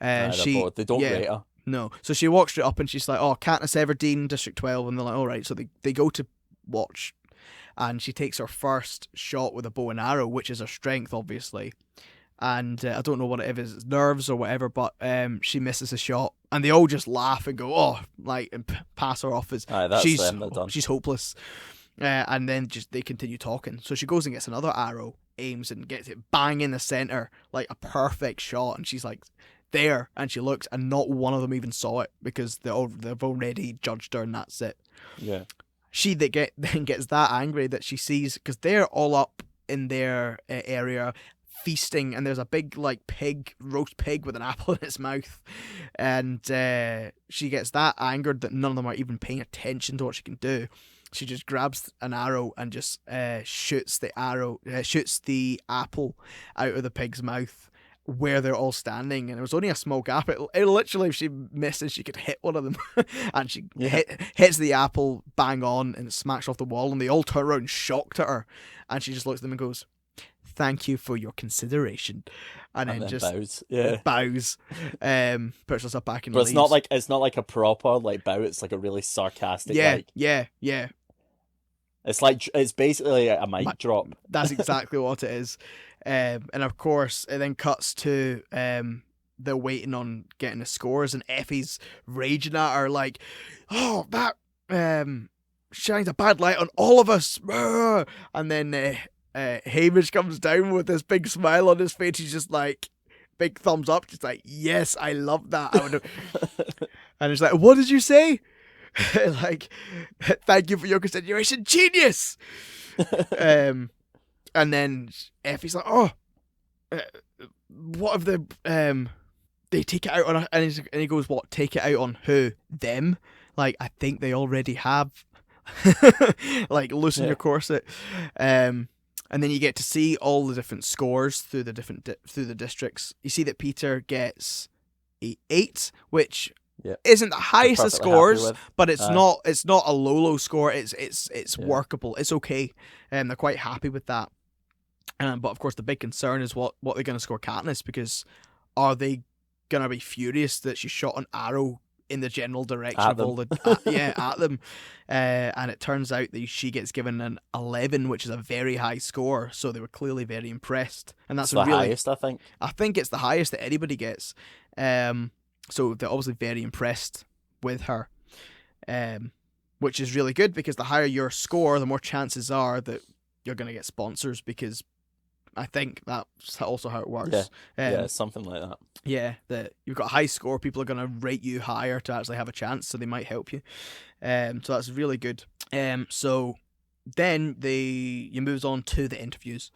They don't rate her. No. So she walks straight up and she's like, oh, Katniss Everdeen, District 12. And they're like, all right. So they go to watch. And she takes her first shot with a bow and arrow, which is her strength, obviously. And I don't know what it is, it's nerves or whatever, but she misses a shot. And they all just laugh and go, oh, and pass her off as she's hopeless. And then they continue talking. So she goes and gets another arrow, aims and gets it bang in the center, like a perfect shot. And she's like, there, and she looks, and not one of them even saw it because they've already judged her, and that's it. Yeah. She then gets that angry that she sees, because they're all up in their area feasting, and there's a big roast pig with an apple in its mouth, and she gets that angered that none of them are even paying attention to what she can do. She just grabs an arrow and just shoots the apple out of the pig's mouth, where they're all standing, and it was only a small gap. It literally, if she misses, she could hit one of them, and she hits the apple bang on, and it smacks off the wall, and they all turn around shocked at her, and she just looks at them and goes, "Thank you for your consideration," and then just bows. Bows, puts herself back in. But it's not like a proper bow. It's like a really sarcastic. Yeah. It's basically a mic drop. That's exactly what it is. And of course, it then cuts to they're waiting on getting the scores, and Effie's raging at her like, "Oh, that shines a bad light on all of us." And then Hamish comes down with this big smile on his face. He's just like, big thumbs up, just like, "Yes, I love that." And he's like, "What did you say?" Like, "Thank you for your consideration, genius." um, and then Effie's like, "Oh, what if they take it out on?" And he goes, "What? Take it out on who? Them? Like, I think they already have." Like, loosen your corset. And then you get to see all the different scores through the through the districts. You see that Peter gets a 8, which isn't the highest of scores, but it's not a low score. It's workable. It's okay, and they're quite happy with that. But of course, the big concern is what they're going to score Katniss, because are they going to be furious that she shot an arrow in the general direction of all the at them? And it turns out that she gets given an 11, which is a very high score. So they were clearly very impressed, and that's the highest. I think it's the highest that anybody gets. So they're obviously very impressed with her, which is really good, because the higher your score, the more chances are that you're going to get sponsors, because I think that's also how it works. Something like that. Yeah, that you've got a high score, people are going to rate you higher to actually have a chance, so they might help you. So that's really good. So then you moves on to the interviews,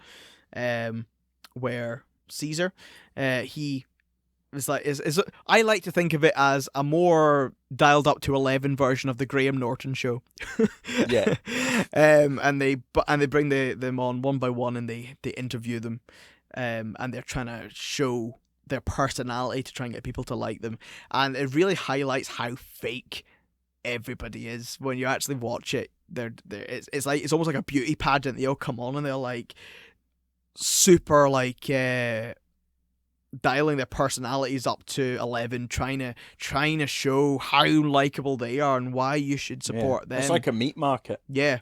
where Caesar, he is like is I like to think of it as a more dialed up to 11 version of the Graham Norton show. Yeah. And they bring them on one by one, and they interview them, and they're trying to show their personality to try and get people to like them, and it really highlights how fake everybody is when you actually watch it. It's almost like a beauty pageant. They all come on and they're like super like dialing their personalities up to 11, trying to show how likable they are and why you should support them. It's like a meat market. Yeah.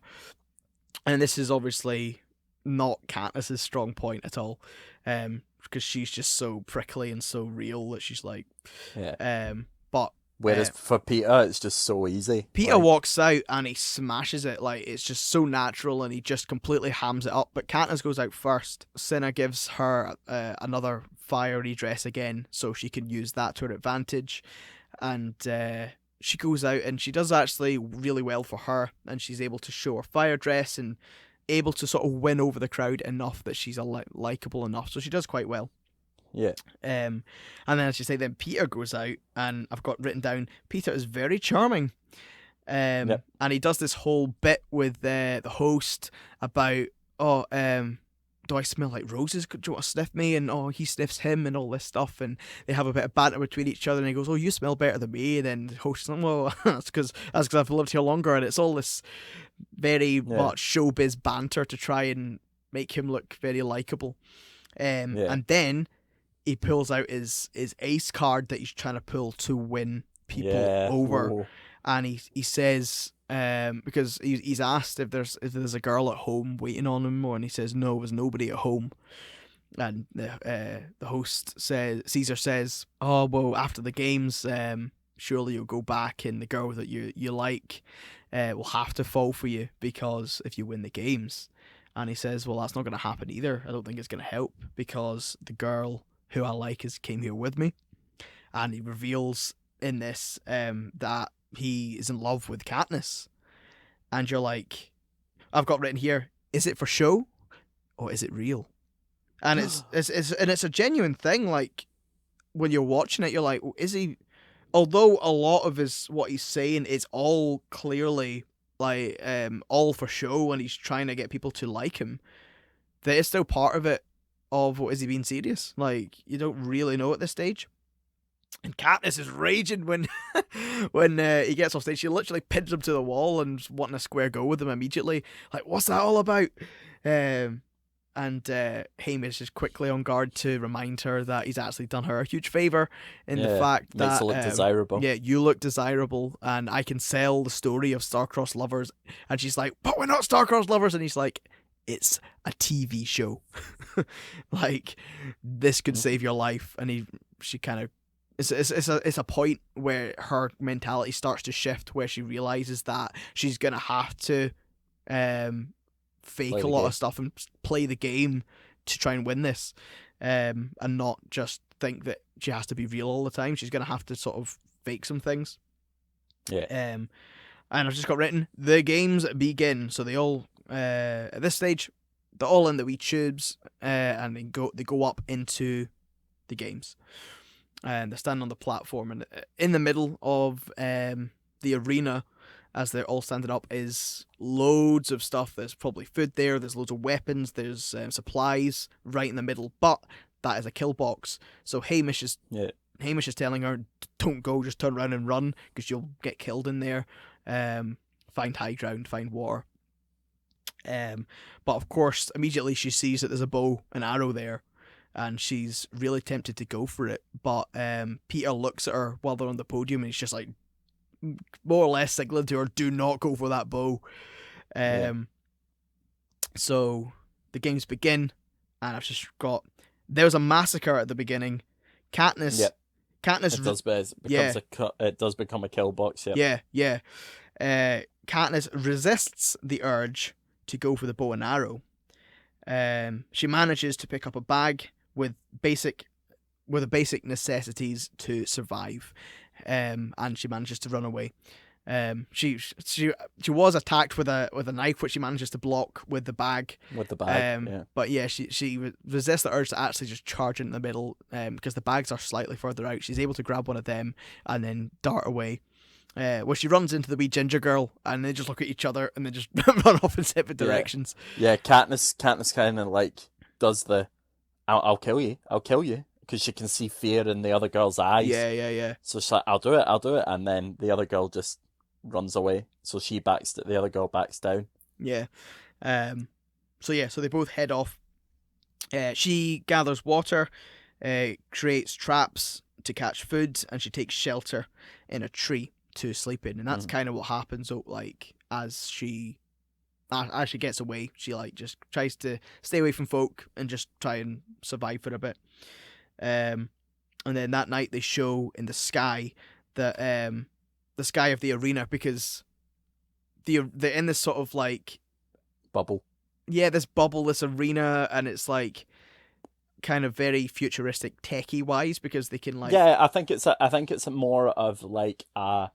And this is obviously not Katniss's strong point at all, because she's just so prickly and so real that she's like, but whereas for Peter, it's just so easy. Peter walks out and he smashes it. Like, it's just so natural, and he just completely hams it up. But Katniss goes out first. Cinna gives her another fiery dress again, so she can use that to her advantage. And she goes out, and she does actually really well for her, and she's able to show her fire dress and able to sort of win over the crowd enough that she's likable enough. So she does quite well. Yeah. And then, as you say, then Peter goes out, and I've got written down, Peter is very charming. And he does this whole bit with the host about, do I smell like roses? Do you want to sniff me? And he sniffs him, and all this stuff. And they have a bit of banter between each other, and he goes, "Oh, you smell better than me." And then the host is like, "Well, that's because I've lived here longer." And it's all this very much showbiz banter to try and make him look very likable. And then he pulls out his ace card that he's trying to pull to win people over. Ooh. And he says, because he's asked if there's a girl at home waiting on him, and he says no, there's nobody at home. And the host Caesar says, "Oh, well, after the games, surely you'll go back, and the girl that you like will have to fall for you, because if you win the games." And he says, "Well, that's not going to happen either. I don't think it's going to help, because the girl who I like came here with me." And he reveals in this that he is in love with Katniss. And you're like, I've got written here, is it for show or is it real? And it's a genuine thing. Like, when you're watching it, you're like, is he? Although a lot of what he's saying is all clearly like all for show, and he's trying to get people to like him, there is still part of it of, is he being serious? Like, you don't really know at this stage. And Katniss is raging when he gets off stage. She literally pins him to the wall and wanting a square go with him immediately. Like, what's that all about? And Hamish is quickly on guard to remind her that he's actually done her a huge favour in the fact that makes her look desirable. Yeah, you look desirable, and I can sell the story of star-crossed lovers. And she's like, "But we're not star-crossed lovers." And he's like, it's a TV show. Like, this could save your life. And she kind of, it's a point where her mentality starts to shift, where she realizes that she's gonna have to fake Play a the lot game. of stuff and play the game to try and win this, and not just think that she has to be real all the time. She's gonna have to sort of fake some things. Yeah. And I've just got written, the games begin. So they all, at this stage, they're all in the wee tubes, and they go up into the games, and they're standing on the platform, and in the middle of the arena, as they're all standing up, is loads of stuff. There's probably food there. There's loads of weapons. There's supplies right in the middle, but that is a kill box. So Hamish is telling her, don't go, just turn around and run, because you'll get killed in there. Find high ground, find water. But of course, immediately she sees that there's a bow and arrow there, and she's really tempted to go for it. But Peter looks at her while they're on the podium, and he's just like, more or less signaling to her, do not go for that bow. So the games begin, and I've just got, there's a massacre at the beginning. Katniss. It does become a kill box. Yeah. Katniss resists the urge to go for the bow and arrow. She manages to pick up a bag with the basic necessities to survive, and she manages to run away. She was attacked with a knife, which she manages to block with the bag. But yeah, she resists the urge to actually just charge into the middle, because the bags are slightly further out. She's able to grab one of them and then dart away. Where she runs into the wee ginger girl, and they just look at each other and they just run off in separate directions. Yeah, Katniss kind of like does the, I'll kill you, because she can see fear in the other girl's eyes. Yeah. So she's like, I'll do it, and then the other girl just runs away. So the other girl backs down. Yeah. So they both head off. She gathers water, creates traps to catch food, and she takes shelter in a tree to sleep in. And that's kind of what happens. So, like, as she gets away, she like just tries to stay away from folk and just try and survive for a bit. And then that night they show in the sky that the sky of the arena, because they're in this sort of like bubble. Yeah, this bubble, this arena, and it's like kind of very futuristic, techie wise, because they can like. Yeah, I think it's more of like a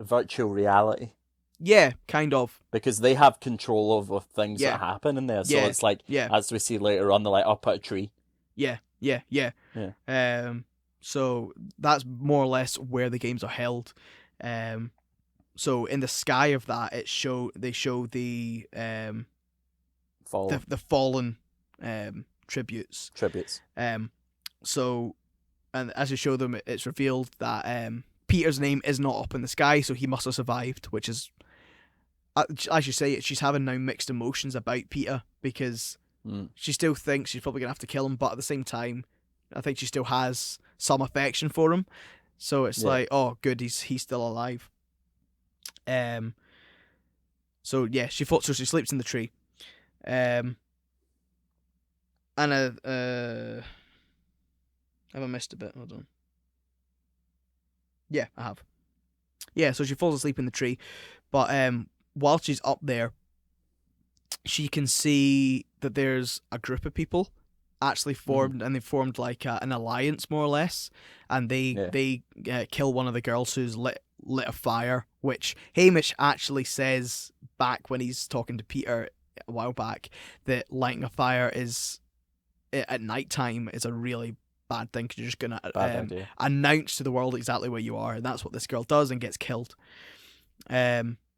virtual reality. Yeah, kind of. Because they have control over things that happen in there. So it's like, as we see later on, they're like up at a tree. Yeah. So that's more or less where the games are held. So in the sky of that, they show the fallen tributes. So, and as you show them, it's revealed that Peter's name is not up in the sky, so he must have survived, which is, as you say, she's having now mixed emotions about Peter, because she still thinks she's probably going to have to kill him, but at the same time, I think she still has some affection for him. So it's like, oh, good, he's still alive. So she sleeps in the tree. And have I missed a bit? Hold on. Yeah, I have. Yeah, so she falls asleep in the tree, but while she's up there, she can see that there's a group of people actually formed, and they formed like an alliance, more or less, and they kill one of the girls who's lit a fire, which Hamish actually says back when he's talking to Peter a while back, that lighting a fire is at night time is a really bad thing, because you're just gonna announce to the world exactly where you are, and that's what this girl does and gets killed.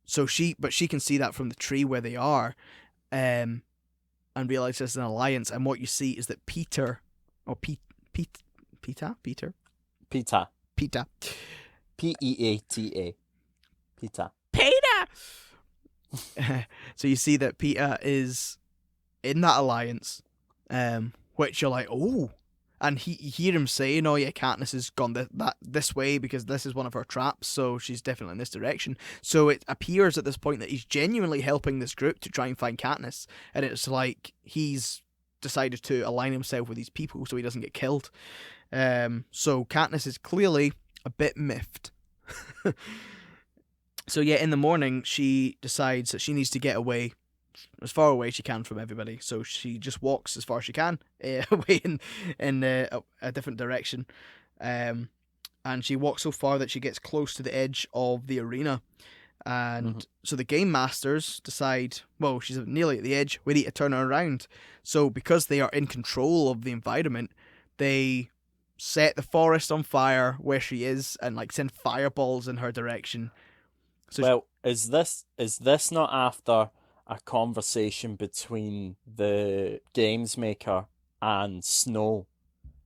So she can see that from the tree where they are, and realize there's an alliance. And what you see is that Peter, or Peter, Peeta, Peata, Peter. So you see that Peter is in that alliance, which you're like, oh, And you hear him saying, "Oh yeah, Katniss has gone this way because this is one of her traps, so she's definitely in this direction." So it appears at this point that he's genuinely helping this group to try and find Katniss, and it's like he's decided to align himself with these people so he doesn't get killed. So Katniss is clearly a bit miffed. So yeah, in the morning she decides that she needs to get away as far away as she can from everybody. So she just walks as far as she can away in a different direction. And she walks so far that she gets close to the edge of the arena. And so the game masters decide, well, she's nearly at the edge, we need to turn her around. So because they are in control of the environment, they set the forest on fire where she is and like send fireballs in her direction. So Well, is this not after a conversation between the games maker and Snow,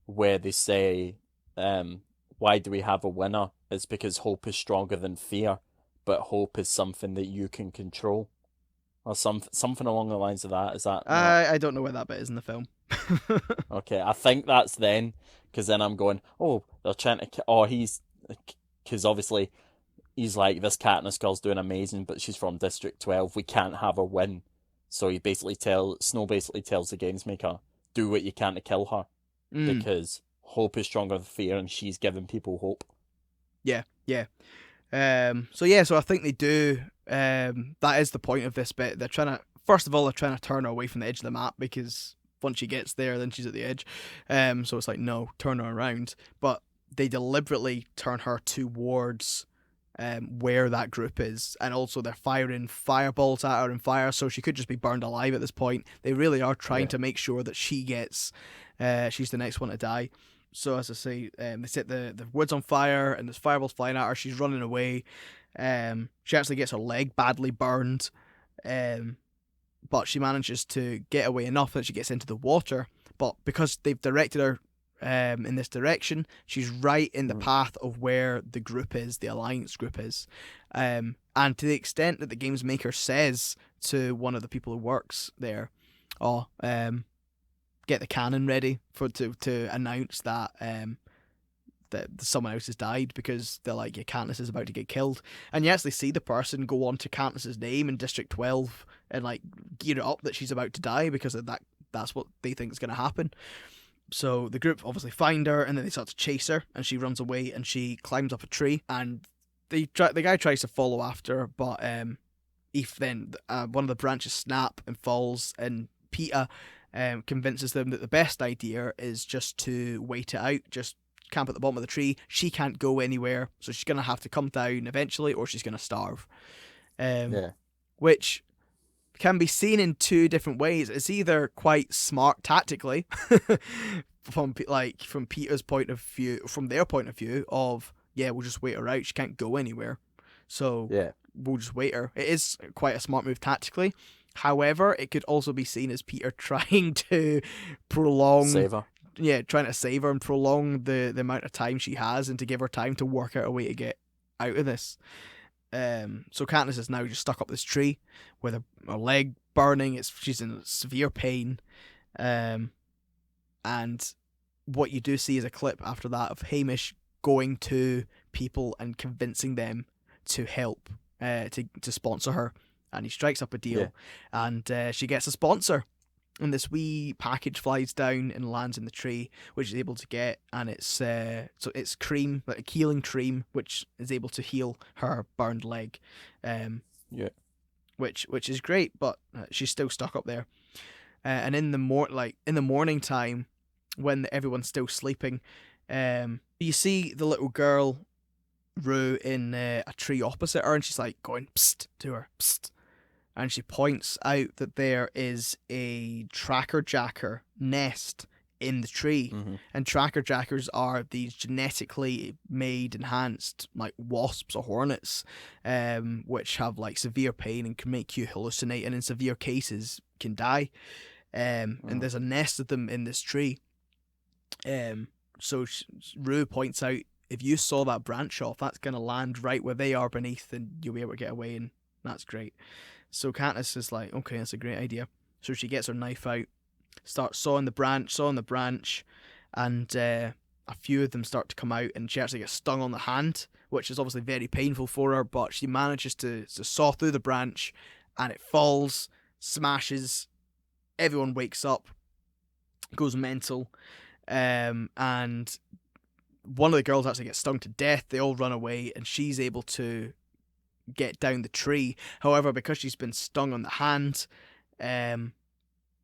where they say, "Why do we have a winner? It's because hope is stronger than fear, but hope is something that you can control," or something along the lines of that. Is that not I don't know where that bit is in the film. okay? I think that's then, because then I'm going, oh, they're trying to, oh, because obviously he's like, this Katniss girl's doing amazing, but she's from District 12. We can't have her win. So Snow basically tells the games maker, do what you can to kill her because hope is stronger than fear, and she's giving people hope. Yeah, yeah. So I think they do. That is the point of this bit. First of all, they're trying to turn her away from the edge of the map because once she gets there, then she's at the edge. So it's like, no, turn her around. But they deliberately turn her towards where that group is, and also they're firing fireballs at her and fire, so she could just be burned alive at this point. They really are trying to make sure that she's the next one to die. So as I say, they set the woods on fire and there's fireballs flying at her. She's running away. She actually gets her leg badly burned, but she manages to get away enough that she gets into the water. But because they've directed her in this direction, she's right in the path of where the group is, the Alliance group is. And to the extent that the games maker says to one of the people who works there, get the cannon ready to announce that that someone else has died, because they're like, yeah, Katniss is about to get killed. And you actually see the person go on to Katniss's name in District 12 and like gear it up that she's about to die because of that's what they think is going to happen. So the group obviously find her, and then they start to chase her, and she runs away, and she climbs up a tree, and the guy tries to follow after her, but one of the branches snap and falls, and Peeta convinces them that the best idea is just to wait it out, just camp at the bottom of the tree. She can't go anywhere, so she's going to have to come down eventually, or she's going to starve. Which can be seen in two different ways. It's either quite smart tactically, from Peter's point of view, from their point of view of, yeah, we'll just wait her out. She can't go anywhere, so we'll just wait her. It is quite a smart move tactically. However, it could also be seen as Peter trying to Save her. Yeah, trying to save her and prolong the amount of time she has, and to give her time to work out a way to get out of this. So Katniss is now just stuck up this tree with her leg burning. She's in severe pain. And what you do see is a clip after that of Hamish going to people and convincing them to help, to sponsor her. And he strikes up a deal, and she gets a sponsor. And this wee package flies down and lands in the tree, which is able to get, and it's cream, like a healing cream, which is able to heal her burned leg, which is great. But she's still stuck up there. And in the morning time, when everyone's still sleeping, you see the little girl Rue in a tree opposite her, and she's like going psst to her, psst. And she points out that there is a tracker jacker nest in the tree. And tracker jackers are these genetically made, enhanced, like wasps or hornets, which have like severe pain and can make you hallucinate, and in severe cases can die. And there's a nest of them in this tree. So Rue points out, if you saw that branch off, that's going to land right where they are beneath, and you'll be able to get away, and that's great. So Katniss is like, okay, that's a great idea. So she gets her knife out, starts sawing the branch, and a few of them start to come out, and she actually gets stung on the hand, which is obviously very painful for her, but she manages to saw through the branch, and it falls, smashes, everyone wakes up, goes mental, and one of the girls actually gets stung to death. They all run away, and she's able to get down the tree. However, because she's been stung on the hand,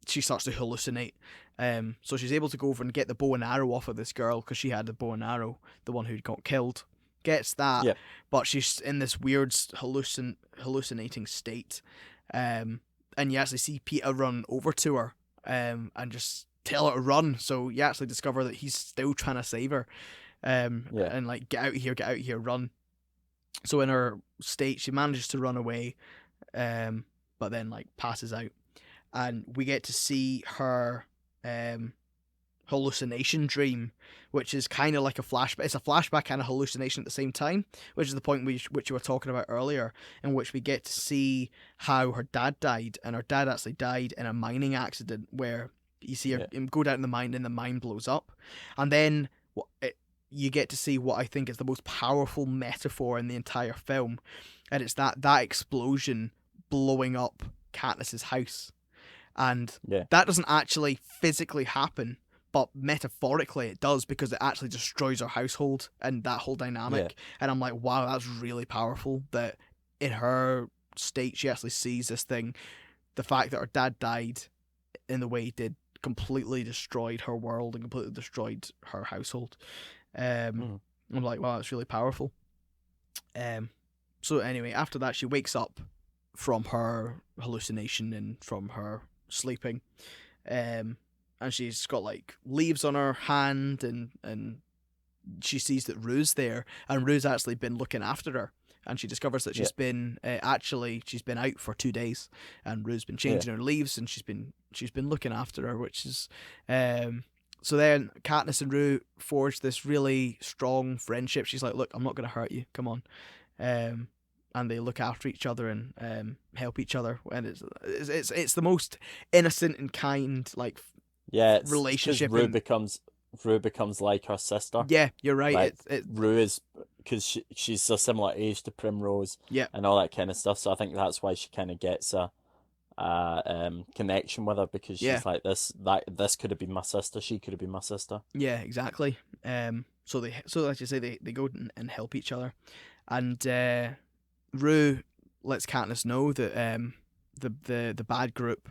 she starts to hallucinate. So she's able to go over and get the bow and arrow off of this girl, because she had the bow and arrow, the one who got killed. Gets that, Yeah. but she's in this weird hallucinating state. And you actually see Peter run over to her, and just tell her to run. So you actually discover that he's still trying to save her. And like, get out of here, run. So in her state, she manages to run away, but then like passes out, and we get to see her hallucination dream, which is kind of like a flashback. It's a flashback and a hallucination at the same time, which is the point which you were talking about earlier, in which we get to see how her dad died, and her dad actually died in a mining accident where you see her go down in the mine, and the mine blows up, and then you get to see what I think is the most powerful metaphor in the entire film, and it's that explosion blowing up Katniss's house. And that doesn't actually physically happen, but metaphorically it does, because it actually destroys her household and that whole dynamic. And I'm like, wow, that's really powerful, that in her state she actually sees this thing. The fact that her dad died in the way he did completely destroyed her world and completely destroyed her household. I'm like, wow, that's really powerful. So anyway, after that, she wakes up from her hallucination and from her sleeping, and she's got like leaves on her hand, and she sees that Rue's there, and Rue's actually been looking after her, and she discovers that she's been she's been out for 2 days, and Rue's been changing her leaves, and she's been looking after her, which is so then Katniss and Rue forge this really strong friendship. She's like, look, I'm not going to hurt you, come on. And they look after each other and help each other, and it's the most innocent and kind like relationship. Rue becomes like her sister. Yeah, you're right. Like, Rue is, because she's a similar age to Primrose, and all that kind of stuff. So I think that's why she kind of gets a connection with her, because she's like, this could have been my sister. She could have been my sister. Yeah, exactly. So as you say, they go and help each other, and Rue lets Katniss know that the bad group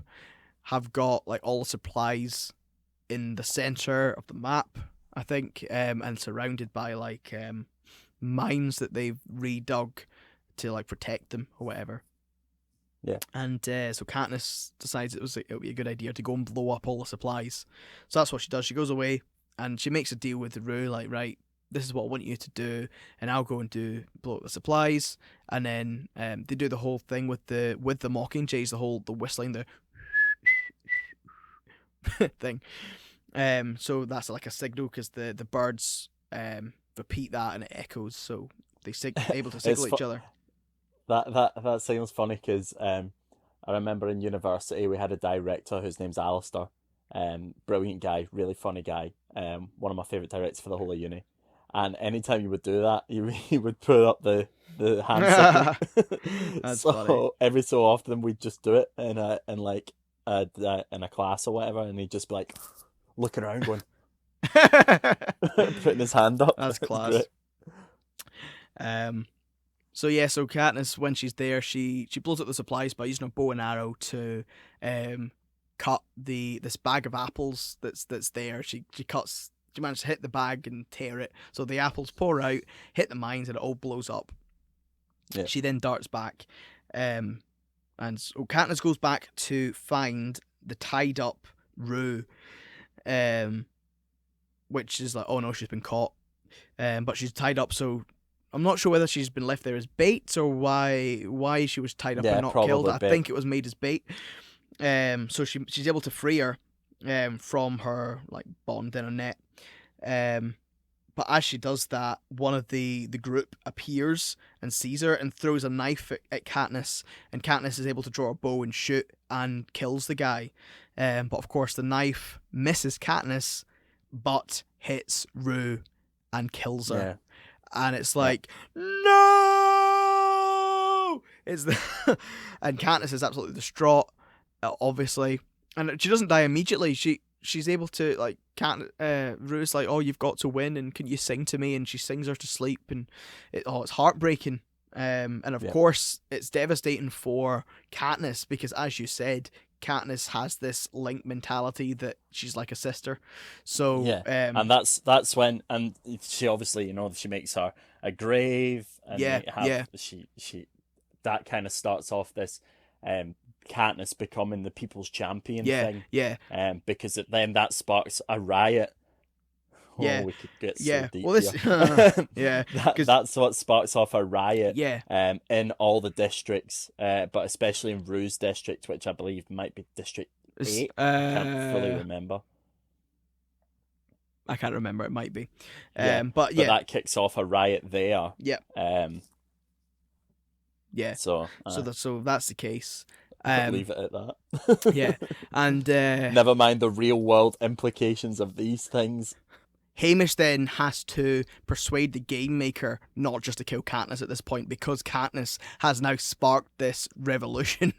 have got like all the supplies in the center of the map, I think, and surrounded by like mines that they've redug to like protect them or whatever. Yeah. And so Katniss decides it would be a good idea to go and blow up all the supplies. So that's what she does. She goes away and she makes a deal with Rue, like, right, this is what I want you to do, and I'll go and blow up the supplies. And then they do the whole thing with the Mockingjays, the whistling, the thing. So that's like a signal, because the birds repeat that and it echoes, so they able to signal each other. That sounds funny, because I remember in university we had a director whose name's Alistair, brilliant guy, really funny guy, one of my favourite directors for the whole of uni. And anytime you would do that, he would put up the hand signal. That's so funny. Every so often we'd just do it in a class or whatever, and he'd just be like looking around, going, putting his hand up. That's class. So Katniss, when she's there, she blows up the supplies by using a bow and arrow to cut this bag of apples that's there. She managed to hit the bag and tear it, so the apples pour out, hit the mines, and it all blows up. Yeah. She then darts back, and so Katniss goes back to find the tied up Rue, which is like, oh no, she's been caught, but she's tied up, so I'm not sure whether she's been left there as bait or why she was tied up and not killed. I think it was made as bait. So she's able to free her from her like bond in a net. But as she does that, one of the group appears and sees her and throws a knife at Katniss, and Katniss is able to draw a bow and shoot and kills the guy. But of course the knife misses Katniss, but hits Rue and kills her. Yeah. And it's Yeah. like, no! It's the and Katniss is absolutely distraught, obviously. And she doesn't die immediately. She's able to, like, Rue's like, oh, you've got to win, and can you sing to me? And she sings her to sleep, and it's heartbreaking. And of course, it's devastating for Katniss because, as you said, Katniss has this link mentality that she's like a sister. So Yeah, and that's when, and she obviously, she makes her a grave, and they have she that kind of starts off this Katniss becoming the people's champion thing. Yeah. Because then that sparks a riot. Yeah. Oh, we could get so deep well, this, here. That's what sparks off a riot. Yeah. In all the districts, but especially in Rue's district, which I believe might be District 8. I can't fully remember. I can't remember. It might be. But that kicks off a riot there. Yeah. Yeah. So that's the case. Leave it at that. Yeah. And never mind the real world implications of these things. Hamish then has to persuade the game maker not just to kill Katniss at this point because Katniss has now sparked this revolution.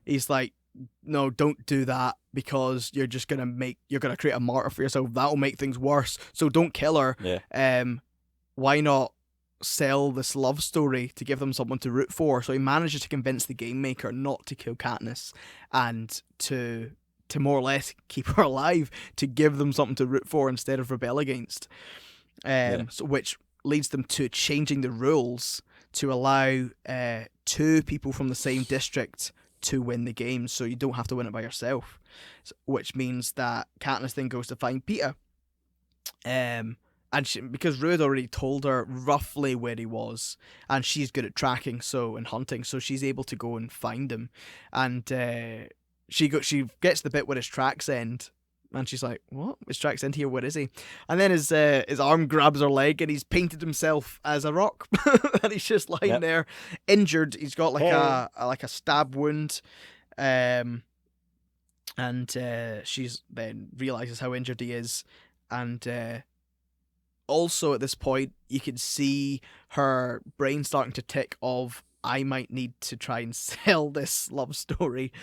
He's like, no, don't do that because you're gonna create a martyr for yourself. That'll make things worse. So don't kill her. Yeah. Why not sell this love story to give them someone to root for? So he manages to convince the game maker not to kill Katniss and to more or less keep her alive, to give them something to root for instead of rebel against. So which leads them to changing the rules to allow 2 people from the same district to win the game, so you don't have to win it by yourself. Which means that Katniss then goes to find Peeta. And because Rue had already told her roughly where he was, and she's good at tracking and hunting, so she's able to go and find him. And she gets the bit where his tracks end, and she's like, "What? His tracks end here? Where is he?" And then his arm grabs her leg, and he's painted himself as a rock, and he's just lying there, injured. He's got like a stab wound, and she's then realizes how injured he is, and also at this point you can see her brain starting to tick of, I might need to try and sell this love story,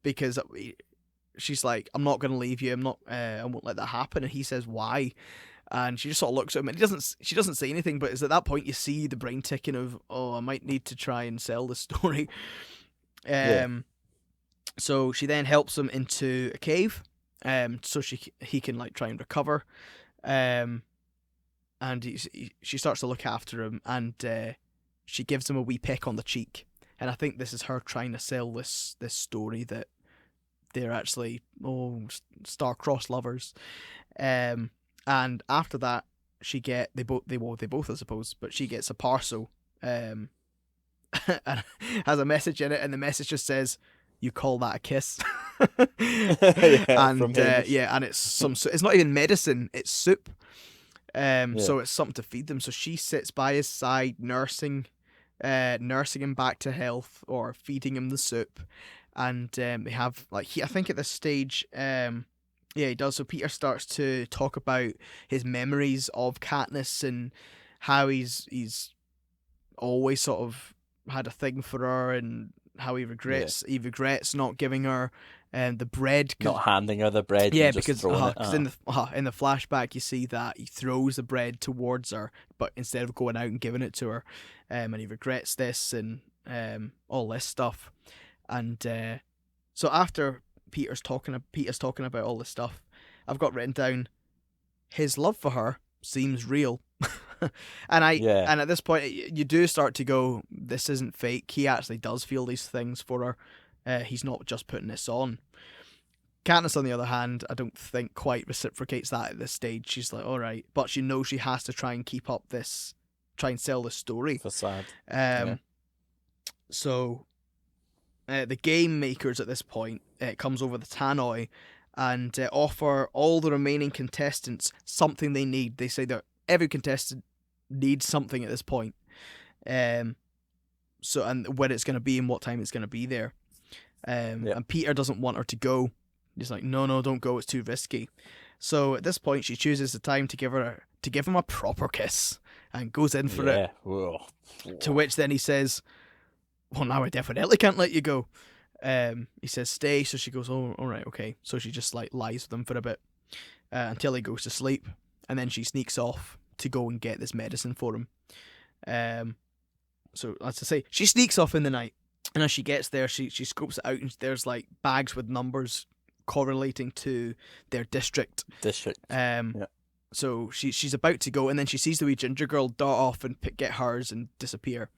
because she's like, I'm not going to leave you. I won't let that happen. And he says, why? And she just sort of looks at him, and she doesn't say anything, but it's at that point you see the brain ticking of, oh, I might need to try and sell this story. So she then helps him into a cave, so he can like try and recover. And she starts to look after him, and she gives him a wee peck on the cheek, and I think this is her trying to sell this story that they're actually star-crossed lovers. And after that, they both I suppose, but she gets a parcel, and has a message in it, and the message just says, "You call that a kiss?" And it's not even medicine; it's soup. So it's something to feed them. So she sits by his side, nursing him back to health, or feeding him the soup. And they have I think at this stage, he does. So Peeta starts to talk about his memories of Katniss and how he's always sort of had a thing for her, and how he regrets not giving her the bread, not handing her the bread. Yeah, and just because in the flashback you see that he throws the bread towards her, but instead of going out and giving it to her, and he regrets this and all this stuff. And so after Peeta's talking about all this stuff, I've got written down, his love for her seems real. And at this point you do start to go, this isn't fake. He actually does feel these things for her. He's not just putting this on. Katniss, on the other hand, I don't think quite reciprocates that at this stage. She's like, all right, but she knows she has to try and keep up this, try and sell this story. Facade. So the game makers at this point comes over the tannoy and offer all the remaining contestants something they need. They say that every contestant needs something at this point. So, and when it's going to be and what time it's going to be there. And Peeta doesn't want her to go He's like, no, don't go. It's too risky. So at this point, she chooses the time to give him a proper kiss and goes in for it. Yeah. Whoa. To which then he says, "Well, now I definitely can't let you go." He says, "Stay." So she goes, "Oh, all right, okay." So she just like lies with him for a bit until he goes to sleep, and then she sneaks off to go and get this medicine for him. So as I say, she sneaks off in the night, and as she gets there, she scopes it out, and there's like bags with numbers correlating to their district. Yeah. So she's about to go, and then she sees the wee ginger girl dart off and get hers and disappear.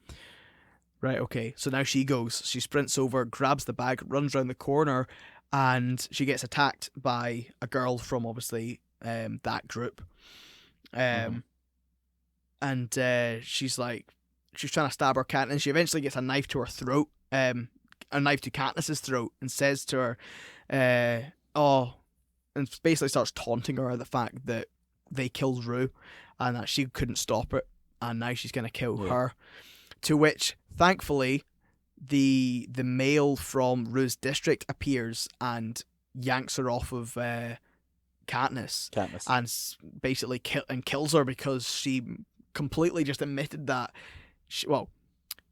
Right, okay. So now she goes. She sprints over, grabs the bag, runs around the corner, and she gets attacked by a girl from obviously that group. And she's trying to stab her cat, and she eventually gets a knife to her throat, a knife to Katniss's throat, and says to her, and basically starts taunting her the fact that they killed Rue, and that she couldn't stop it, and now she's gonna kill her. To which, thankfully, the male from Rue's district appears and yanks her off of Katniss. And basically kills her because she completely just admitted that.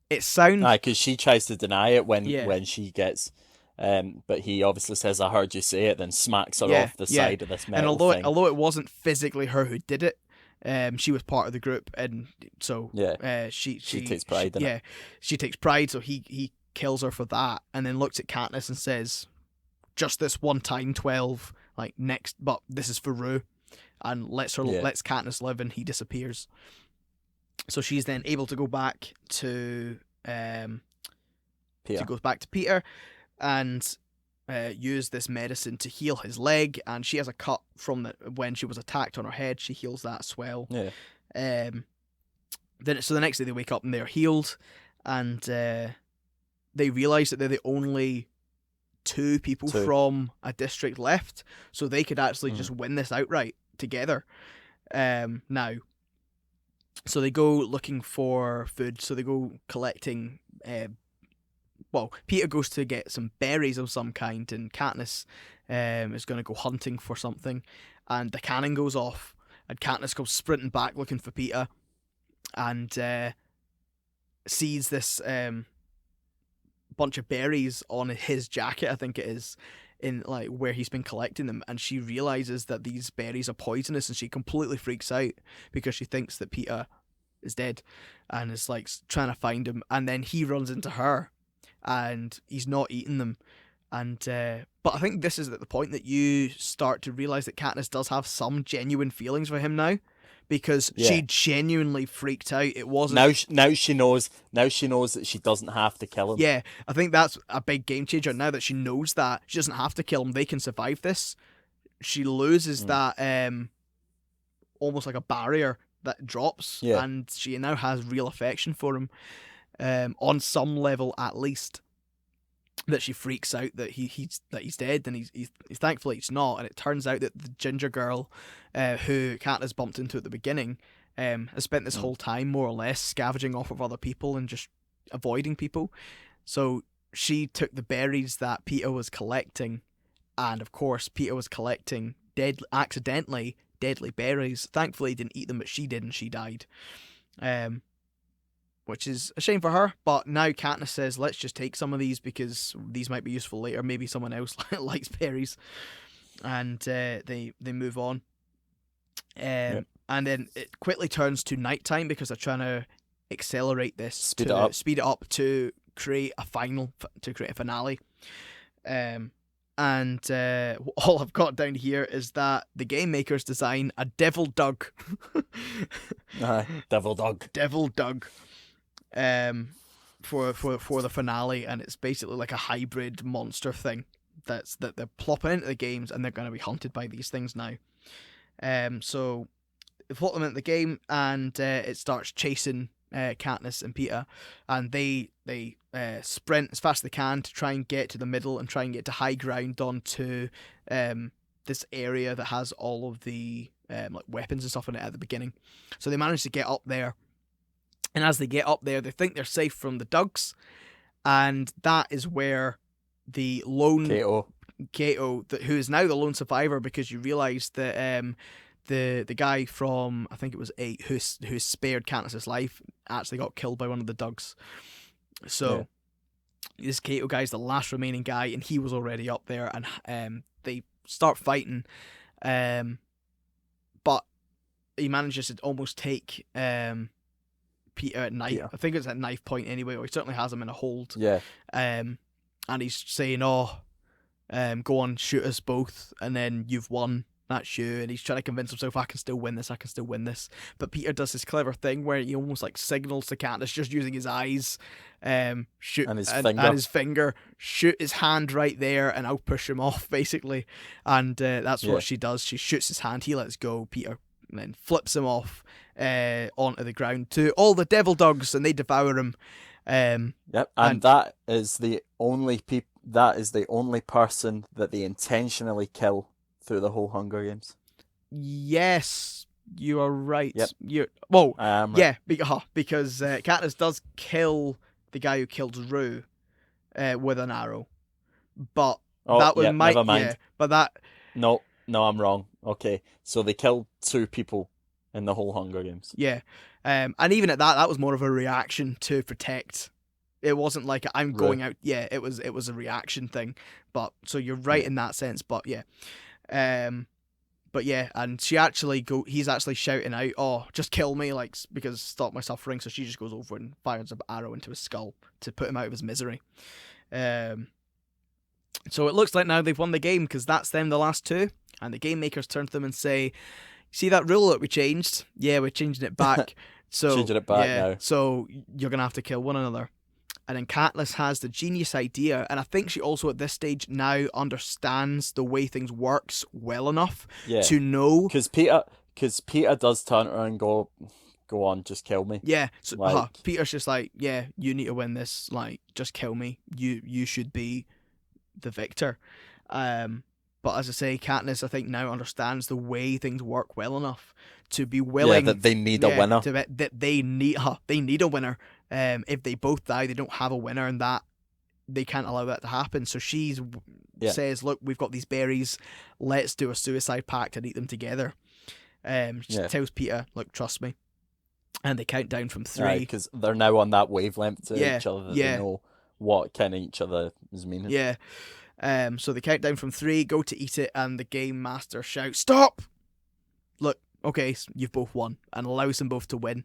It sounds because she tries to deny it when she gets. But he obviously says, "I heard you say it," then smacks her off the side of this metal and thing. although it wasn't physically her who did it, she was part of the group, and so she takes pride in it. She takes pride, so he kills her for that, and then looks at Katniss and says, "Just this one time, 12, like next, but this is for Rue," and lets Katniss live, and he disappears. So she's then able to go back to Peter. She goes back to Peter and use this medicine to heal his leg, and she has a cut from when she was attacked on her head. She heals that swell. Yeah. Then so the next day they wake up and they're healed, and they realise that they're the only two people from a district left, so they could actually just win this outright together. Now, so they go looking for food. So they go collecting. Peter goes to get some berries of some kind, and Katniss is going to go hunting for something, and the cannon goes off, and Katniss comes sprinting back looking for Peter, and sees this bunch of berries on his jacket, I think it is, in like where he's been collecting them, and she realizes that these berries are poisonous, and she completely freaks out because she thinks that Peter is dead and is like trying to find him, and then he runs into her and he's not eating them, and but I think this is at the point that you start to realize that Katniss does have some genuine feelings for him now, because she genuinely freaked out. It wasn't now she knows that she doesn't have to kill him. Yeah, I think that's a big game changer. Now that she knows that she doesn't have to kill him, they can survive this. She loses that almost like a barrier that drops, and she now has real affection for him, on some level at least. That she freaks out that he's dead, and he's thankfully it's not, and it turns out that the ginger girl, who Katniss bumped into at the beginning, has spent this whole time more or less scavenging off of other people and just avoiding people. So she took the berries that Peter was collecting, and of course Peter was collecting accidentally deadly berries. Thankfully he didn't eat them, but she did, and she died. Which is a shame for her, but now Katniss says, let's just take some of these because these might be useful later. Maybe someone else likes berries. And they move on. And then it quickly turns to nighttime because they're trying to accelerate this, speed it up to create a finale. And all I've got down here is that the game makers design a devil dog. Devil dog. For the finale, and it's basically like a hybrid monster thing that they're plopping into the games, and they're going to be hunted by these things now. So they plop them into the game, and it starts chasing Katniss and Peter, and they sprint as fast as they can to try and get to the middle and try and get to high ground onto this area that has all of the like weapons and stuff in it at the beginning. So they manage to get up there. And as they get up there, they think they're safe from the Dugs, and that is where the lone Kato, who is now the lone survivor, because you realise that the guy from, I think it was 8, who spared Katniss's life, actually got killed by one of the Dugs. So this Kato guy's the last remaining guy, and he was already up there, and they start fighting, but he manages to almost take Peter at knife. Yeah. I think it's at knife point anyway, or he certainly has him in a hold. Yeah. And he's saying, "Oh, go on, shoot us both, and then you've won. That's you." And he's trying to convince himself, "I can still win this. I can still win this." But Peter does this clever thing where he almost like signals to Katniss just using his eyes, shoot And his and his finger, shoot his hand right there, and I'll push him off basically. And that's what she does. She shoots his hand. He lets go. Peter and then flips him off onto the ground to all the devil dogs, and they devour him. Yep, and that is the only person that they intentionally kill through the whole Hunger Games. Yes, you are right. Yep. Right. Yeah, because Katniss does kill the guy who killed Rue with an arrow, but that was never mind. Yeah, but that no, I'm wrong. Okay, so they killed 2 people in the whole Hunger Games. Yeah, and even at that was more of a reaction to protect. It wasn't like I'm going out. Yeah, it was a reaction thing. But so you're right in that sense. But yeah, and he's actually shouting out, "Oh, just kill me, like, because stop my suffering." So she just goes over and fires an arrow into his skull to put him out of his misery. So it looks like now they've won the game, because that's them, the last 2, and the game makers turn to them and say, "See that rule that we changed? Yeah, we're changing it back. So changing it back now. So you're gonna have to kill one another." And then Katniss has the genius idea, and I think she also at this stage now understands the way things works well enough to know. Because Peter does turn around and go on, just kill me. Yeah, so Peter's just like, "Yeah, you need to win this. Like, just kill me. You should be the victor." But as I say, Katniss, I think, now understands the way things work well enough to be willing. Yeah, that they need a winner. That they need a winner. If they both die, they don't have a winner, and that they can't allow that to happen. So she says, "Look, we've got these berries. Let's do a suicide pact and eat them together." She tells Peter, "Look, trust me." And they count down from 3. Because they're now on that wavelength to each other. That they know what kind of each other is meaning. Yeah. So they count down from 3, go to eat it, and the game master shouts, "Stop! Look, okay, so you've both won," and allows them both to win.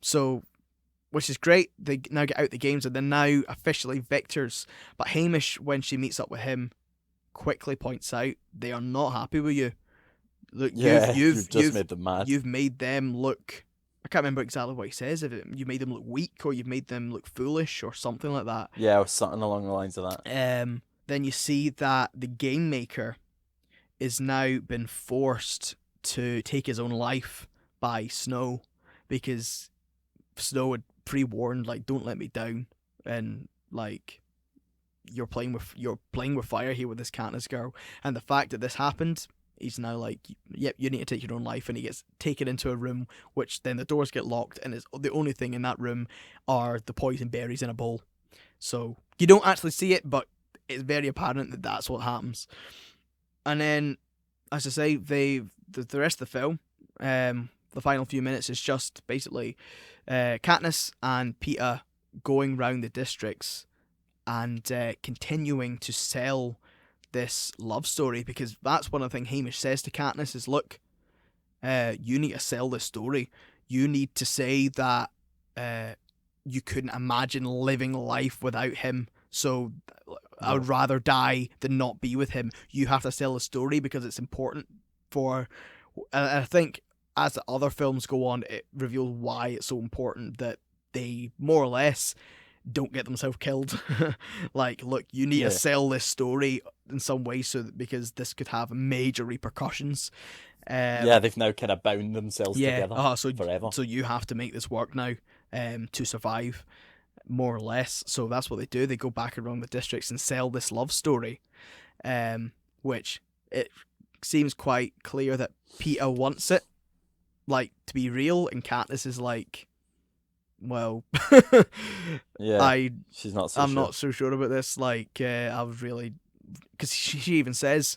So, which is great. They now get out the games, and they're now officially victors. But Hamish, when she meets up with him, quickly points out they are not happy with you. Look, you've just made them mad. You've made them look. I can't remember exactly what he says. If you made them look weak, or you've made them look foolish, or something like that. Yeah, or something along the lines of that. Then you see that the game maker is now been forced to take his own life by Snow, because Snow had pre-warned, like, "Don't let me down," and like, you're playing with fire here with this Katniss girl. And the fact that this happened, he's now like, "Yep, you need to take your own life," and he gets taken into a room, which then the doors get locked, and the only thing in that room are the poison berries in a bowl. So you don't actually see it, but it's very apparent that that's what happens. And then, as I say, the rest of the film, the final few minutes is just basically Katniss and Peeta going round the districts and continuing to sell this love story, because that's one of the things Hamish says to Katniss is, "Look, you need to sell this story. You need to say that you couldn't imagine living life without him, so I would rather die than not be with him. You have to sell the story because it's important for..." And I think as the other films go on, it reveals why it's so important that they more or less don't get themselves killed. Like, look, you need to sell this story in some way, because this could have major repercussions. They've now kind of bound themselves together forever. So you have to make this work now to survive, more or less. So that's what they do. They go back around the districts and sell this love story, which it seems quite clear that Peeta wants it, like, to be real, and Katniss is like, "Well, I'm not so sure about this. Like, I was really because she even says,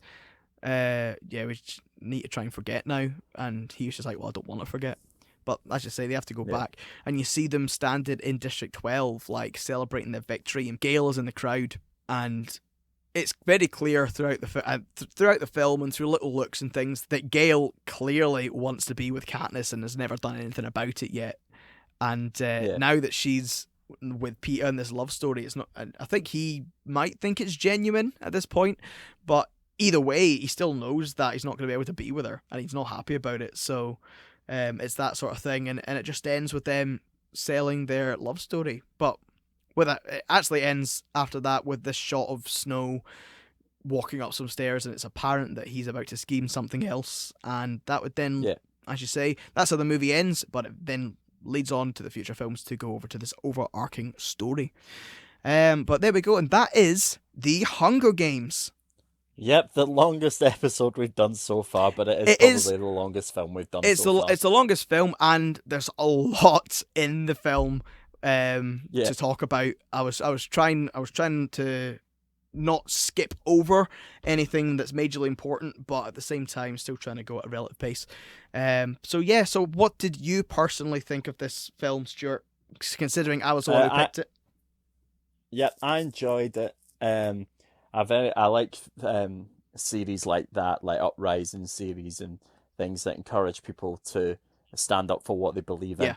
yeah, we need to try and forget now, and he was just like, well, I don't want to forget. But as you say, they have to go Yeah. back, and you see them standing in District 12, like celebrating their victory, and Gale is in the crowd, and it's very clear throughout the film and through little looks and things that Gale clearly wants to be with Katniss and has never done anything about it yet. And Yeah. now that she's with Peter in this love story, it's not. I think he might think it's genuine at this point, but either way, he still knows that he's not going to be able to be with her, and he's not happy about it. So, it's that sort of thing, and it just ends with them selling their love story. But with it actually ends after that with this shot of Snow walking up some stairs, and it's apparent that he's about to scheme something else, and that would then, Yeah. as you say, that's how the movie ends. But it then leads on to the future films to go over to this overarching story. But there we go, and that is The Hunger Games. Yep, the longest episode we've done so far, but it It is is- probably the longest film we've done It's so far. the longest film, and there's a lot in the film Yeah. to talk about. I was trying to not skip over anything that's majorly important, but at the same time still trying to go at a relative pace. So what did you personally think of this film, Stuart? Considering I was the one who picked it. Yep, I enjoyed it. I like series like that, like uprising series and things that encourage people to stand up for what they believe in.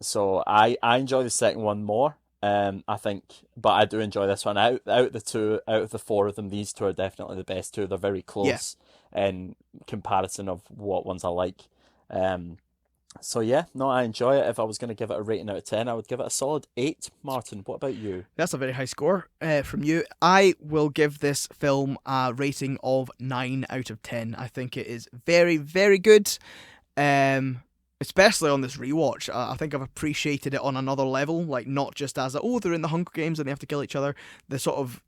So I enjoy the second one more. I think, but I do enjoy this one. Out of the four of them, these two are definitely the best two. They're very close in comparison of what ones I like. So yeah, no, I enjoy it. If I was going to give it a rating out of 10, I would give it a solid 8. Martin, what about you? That's a very high score from you. I will give this film a rating of 9 out of 10. I think it is very, very good. Especially on this rewatch, I think I've appreciated it on another level, like not just as they're in the Hunger Games and they have to kill each other. The sort of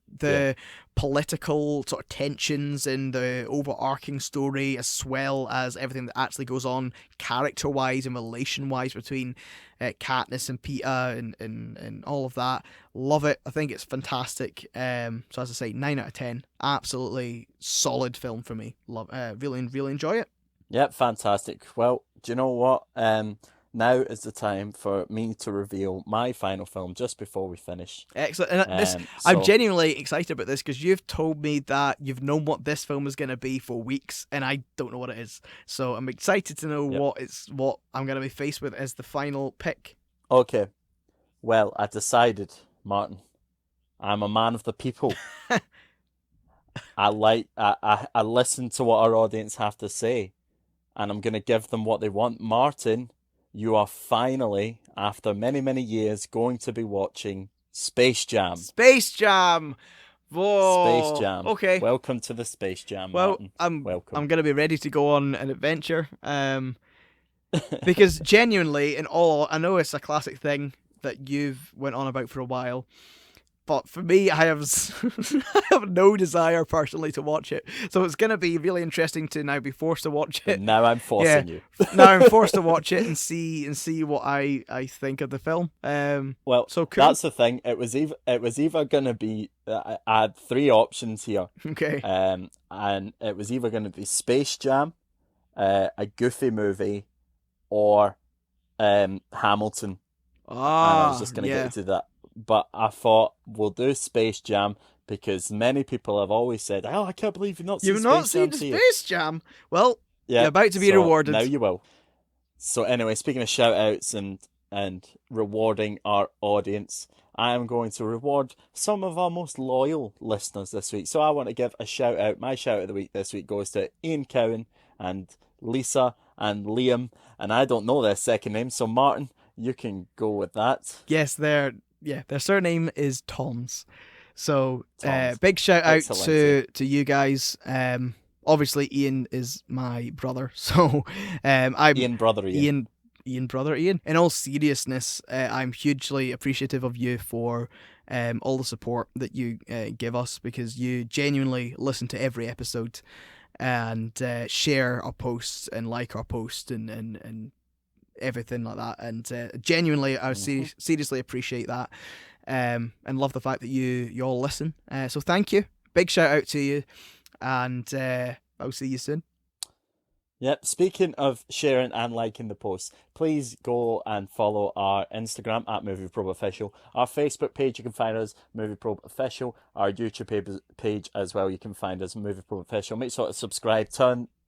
political sort of tensions in the overarching story, as well as everything that actually goes on character-wise and relation-wise between Katniss and Peeta and all of that. Love it. I think it's fantastic. So as I say, 9 out of 10. Absolutely solid film for me. Love. Really, really enjoy it. Yep, fantastic. Well, do you know what? Now is the time for me to reveal my final film just before we finish. Excellent. And So, I'm genuinely excited about this because you've told me that you've known what this film is going to be for weeks, and I don't know what it is. So I'm excited to know what I'm going to be faced with as the final pick. Okay. Well, I decided, Martin, I'm a man of the people. I listen to what our audience have to say, and I'm going to give them what they want. Martin, you are finally, after many, many years, going to be watching Space Jam. Space Jam! Whoa! Space Jam. Okay. Welcome to the Space Jam, Well, Martin. Welcome. I'm going to be ready to go on an adventure. Because genuinely, I know it's a classic thing that you've went on about for a while, but for me, I have I have no desire personally to watch it. So it's going to be really interesting to now be forced to watch it. Now I'm forcing you. Now I'm forced to watch it and see what I think of the film. Well, so cool. That's the thing. It was either going to be I had 3 options here. Okay. And it was either going to be Space Jam, a Goofy movie, or Hamilton. And I was just going to get into that. But I thought we'll do Space Jam because many people have always said, "Oh, I can't believe you've not seen Space Jam." Well, you're about to be rewarded. Now you will. So anyway, speaking of shout outs and rewarding our audience, I am going to reward some of our most loyal listeners this week. So I want to give a shout out. My shout out of the week this week goes to Ian Cowan and Lisa and Liam, and I don't know their second name, so Martin, you can go with that. Yes, their surname is Toms. So big shout out to you guys. Obviously Ian is my brother, so I'm Ian brother Ian. Ian brother Ian. In all seriousness, I'm hugely appreciative of you for all the support that you give us, because you genuinely listen to every episode and share our posts and like our posts and everything like that, and genuinely I seriously appreciate that, and love the fact that you all listen, so thank you. big shout out to you, and I'll see you soon. Yep, speaking of sharing and liking the posts, please go and follow our Instagram at MovieProbeOfficial. Our Facebook page, you can find us, MovieProbeOfficial. Our YouTube page as well, you can find us, MovieProbeOfficial. Make sure to subscribe,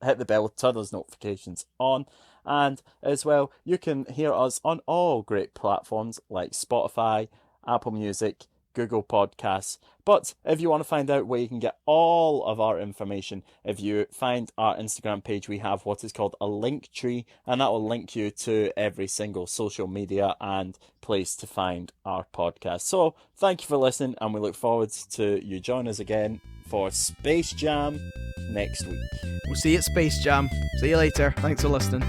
hit the bell, turn those notifications on. And as well, you can hear us on all great platforms like Spotify, Apple Music, Google Podcasts. But if you want to find out where you can get all of our information, if you find our Instagram page, we have what is called a link tree, and that will link you to every single social media and place to find our podcast. So thank you for listening, and we look forward to you join us again for Space Jam next week. We'll see you at Space Jam. See you later. Thanks for listening.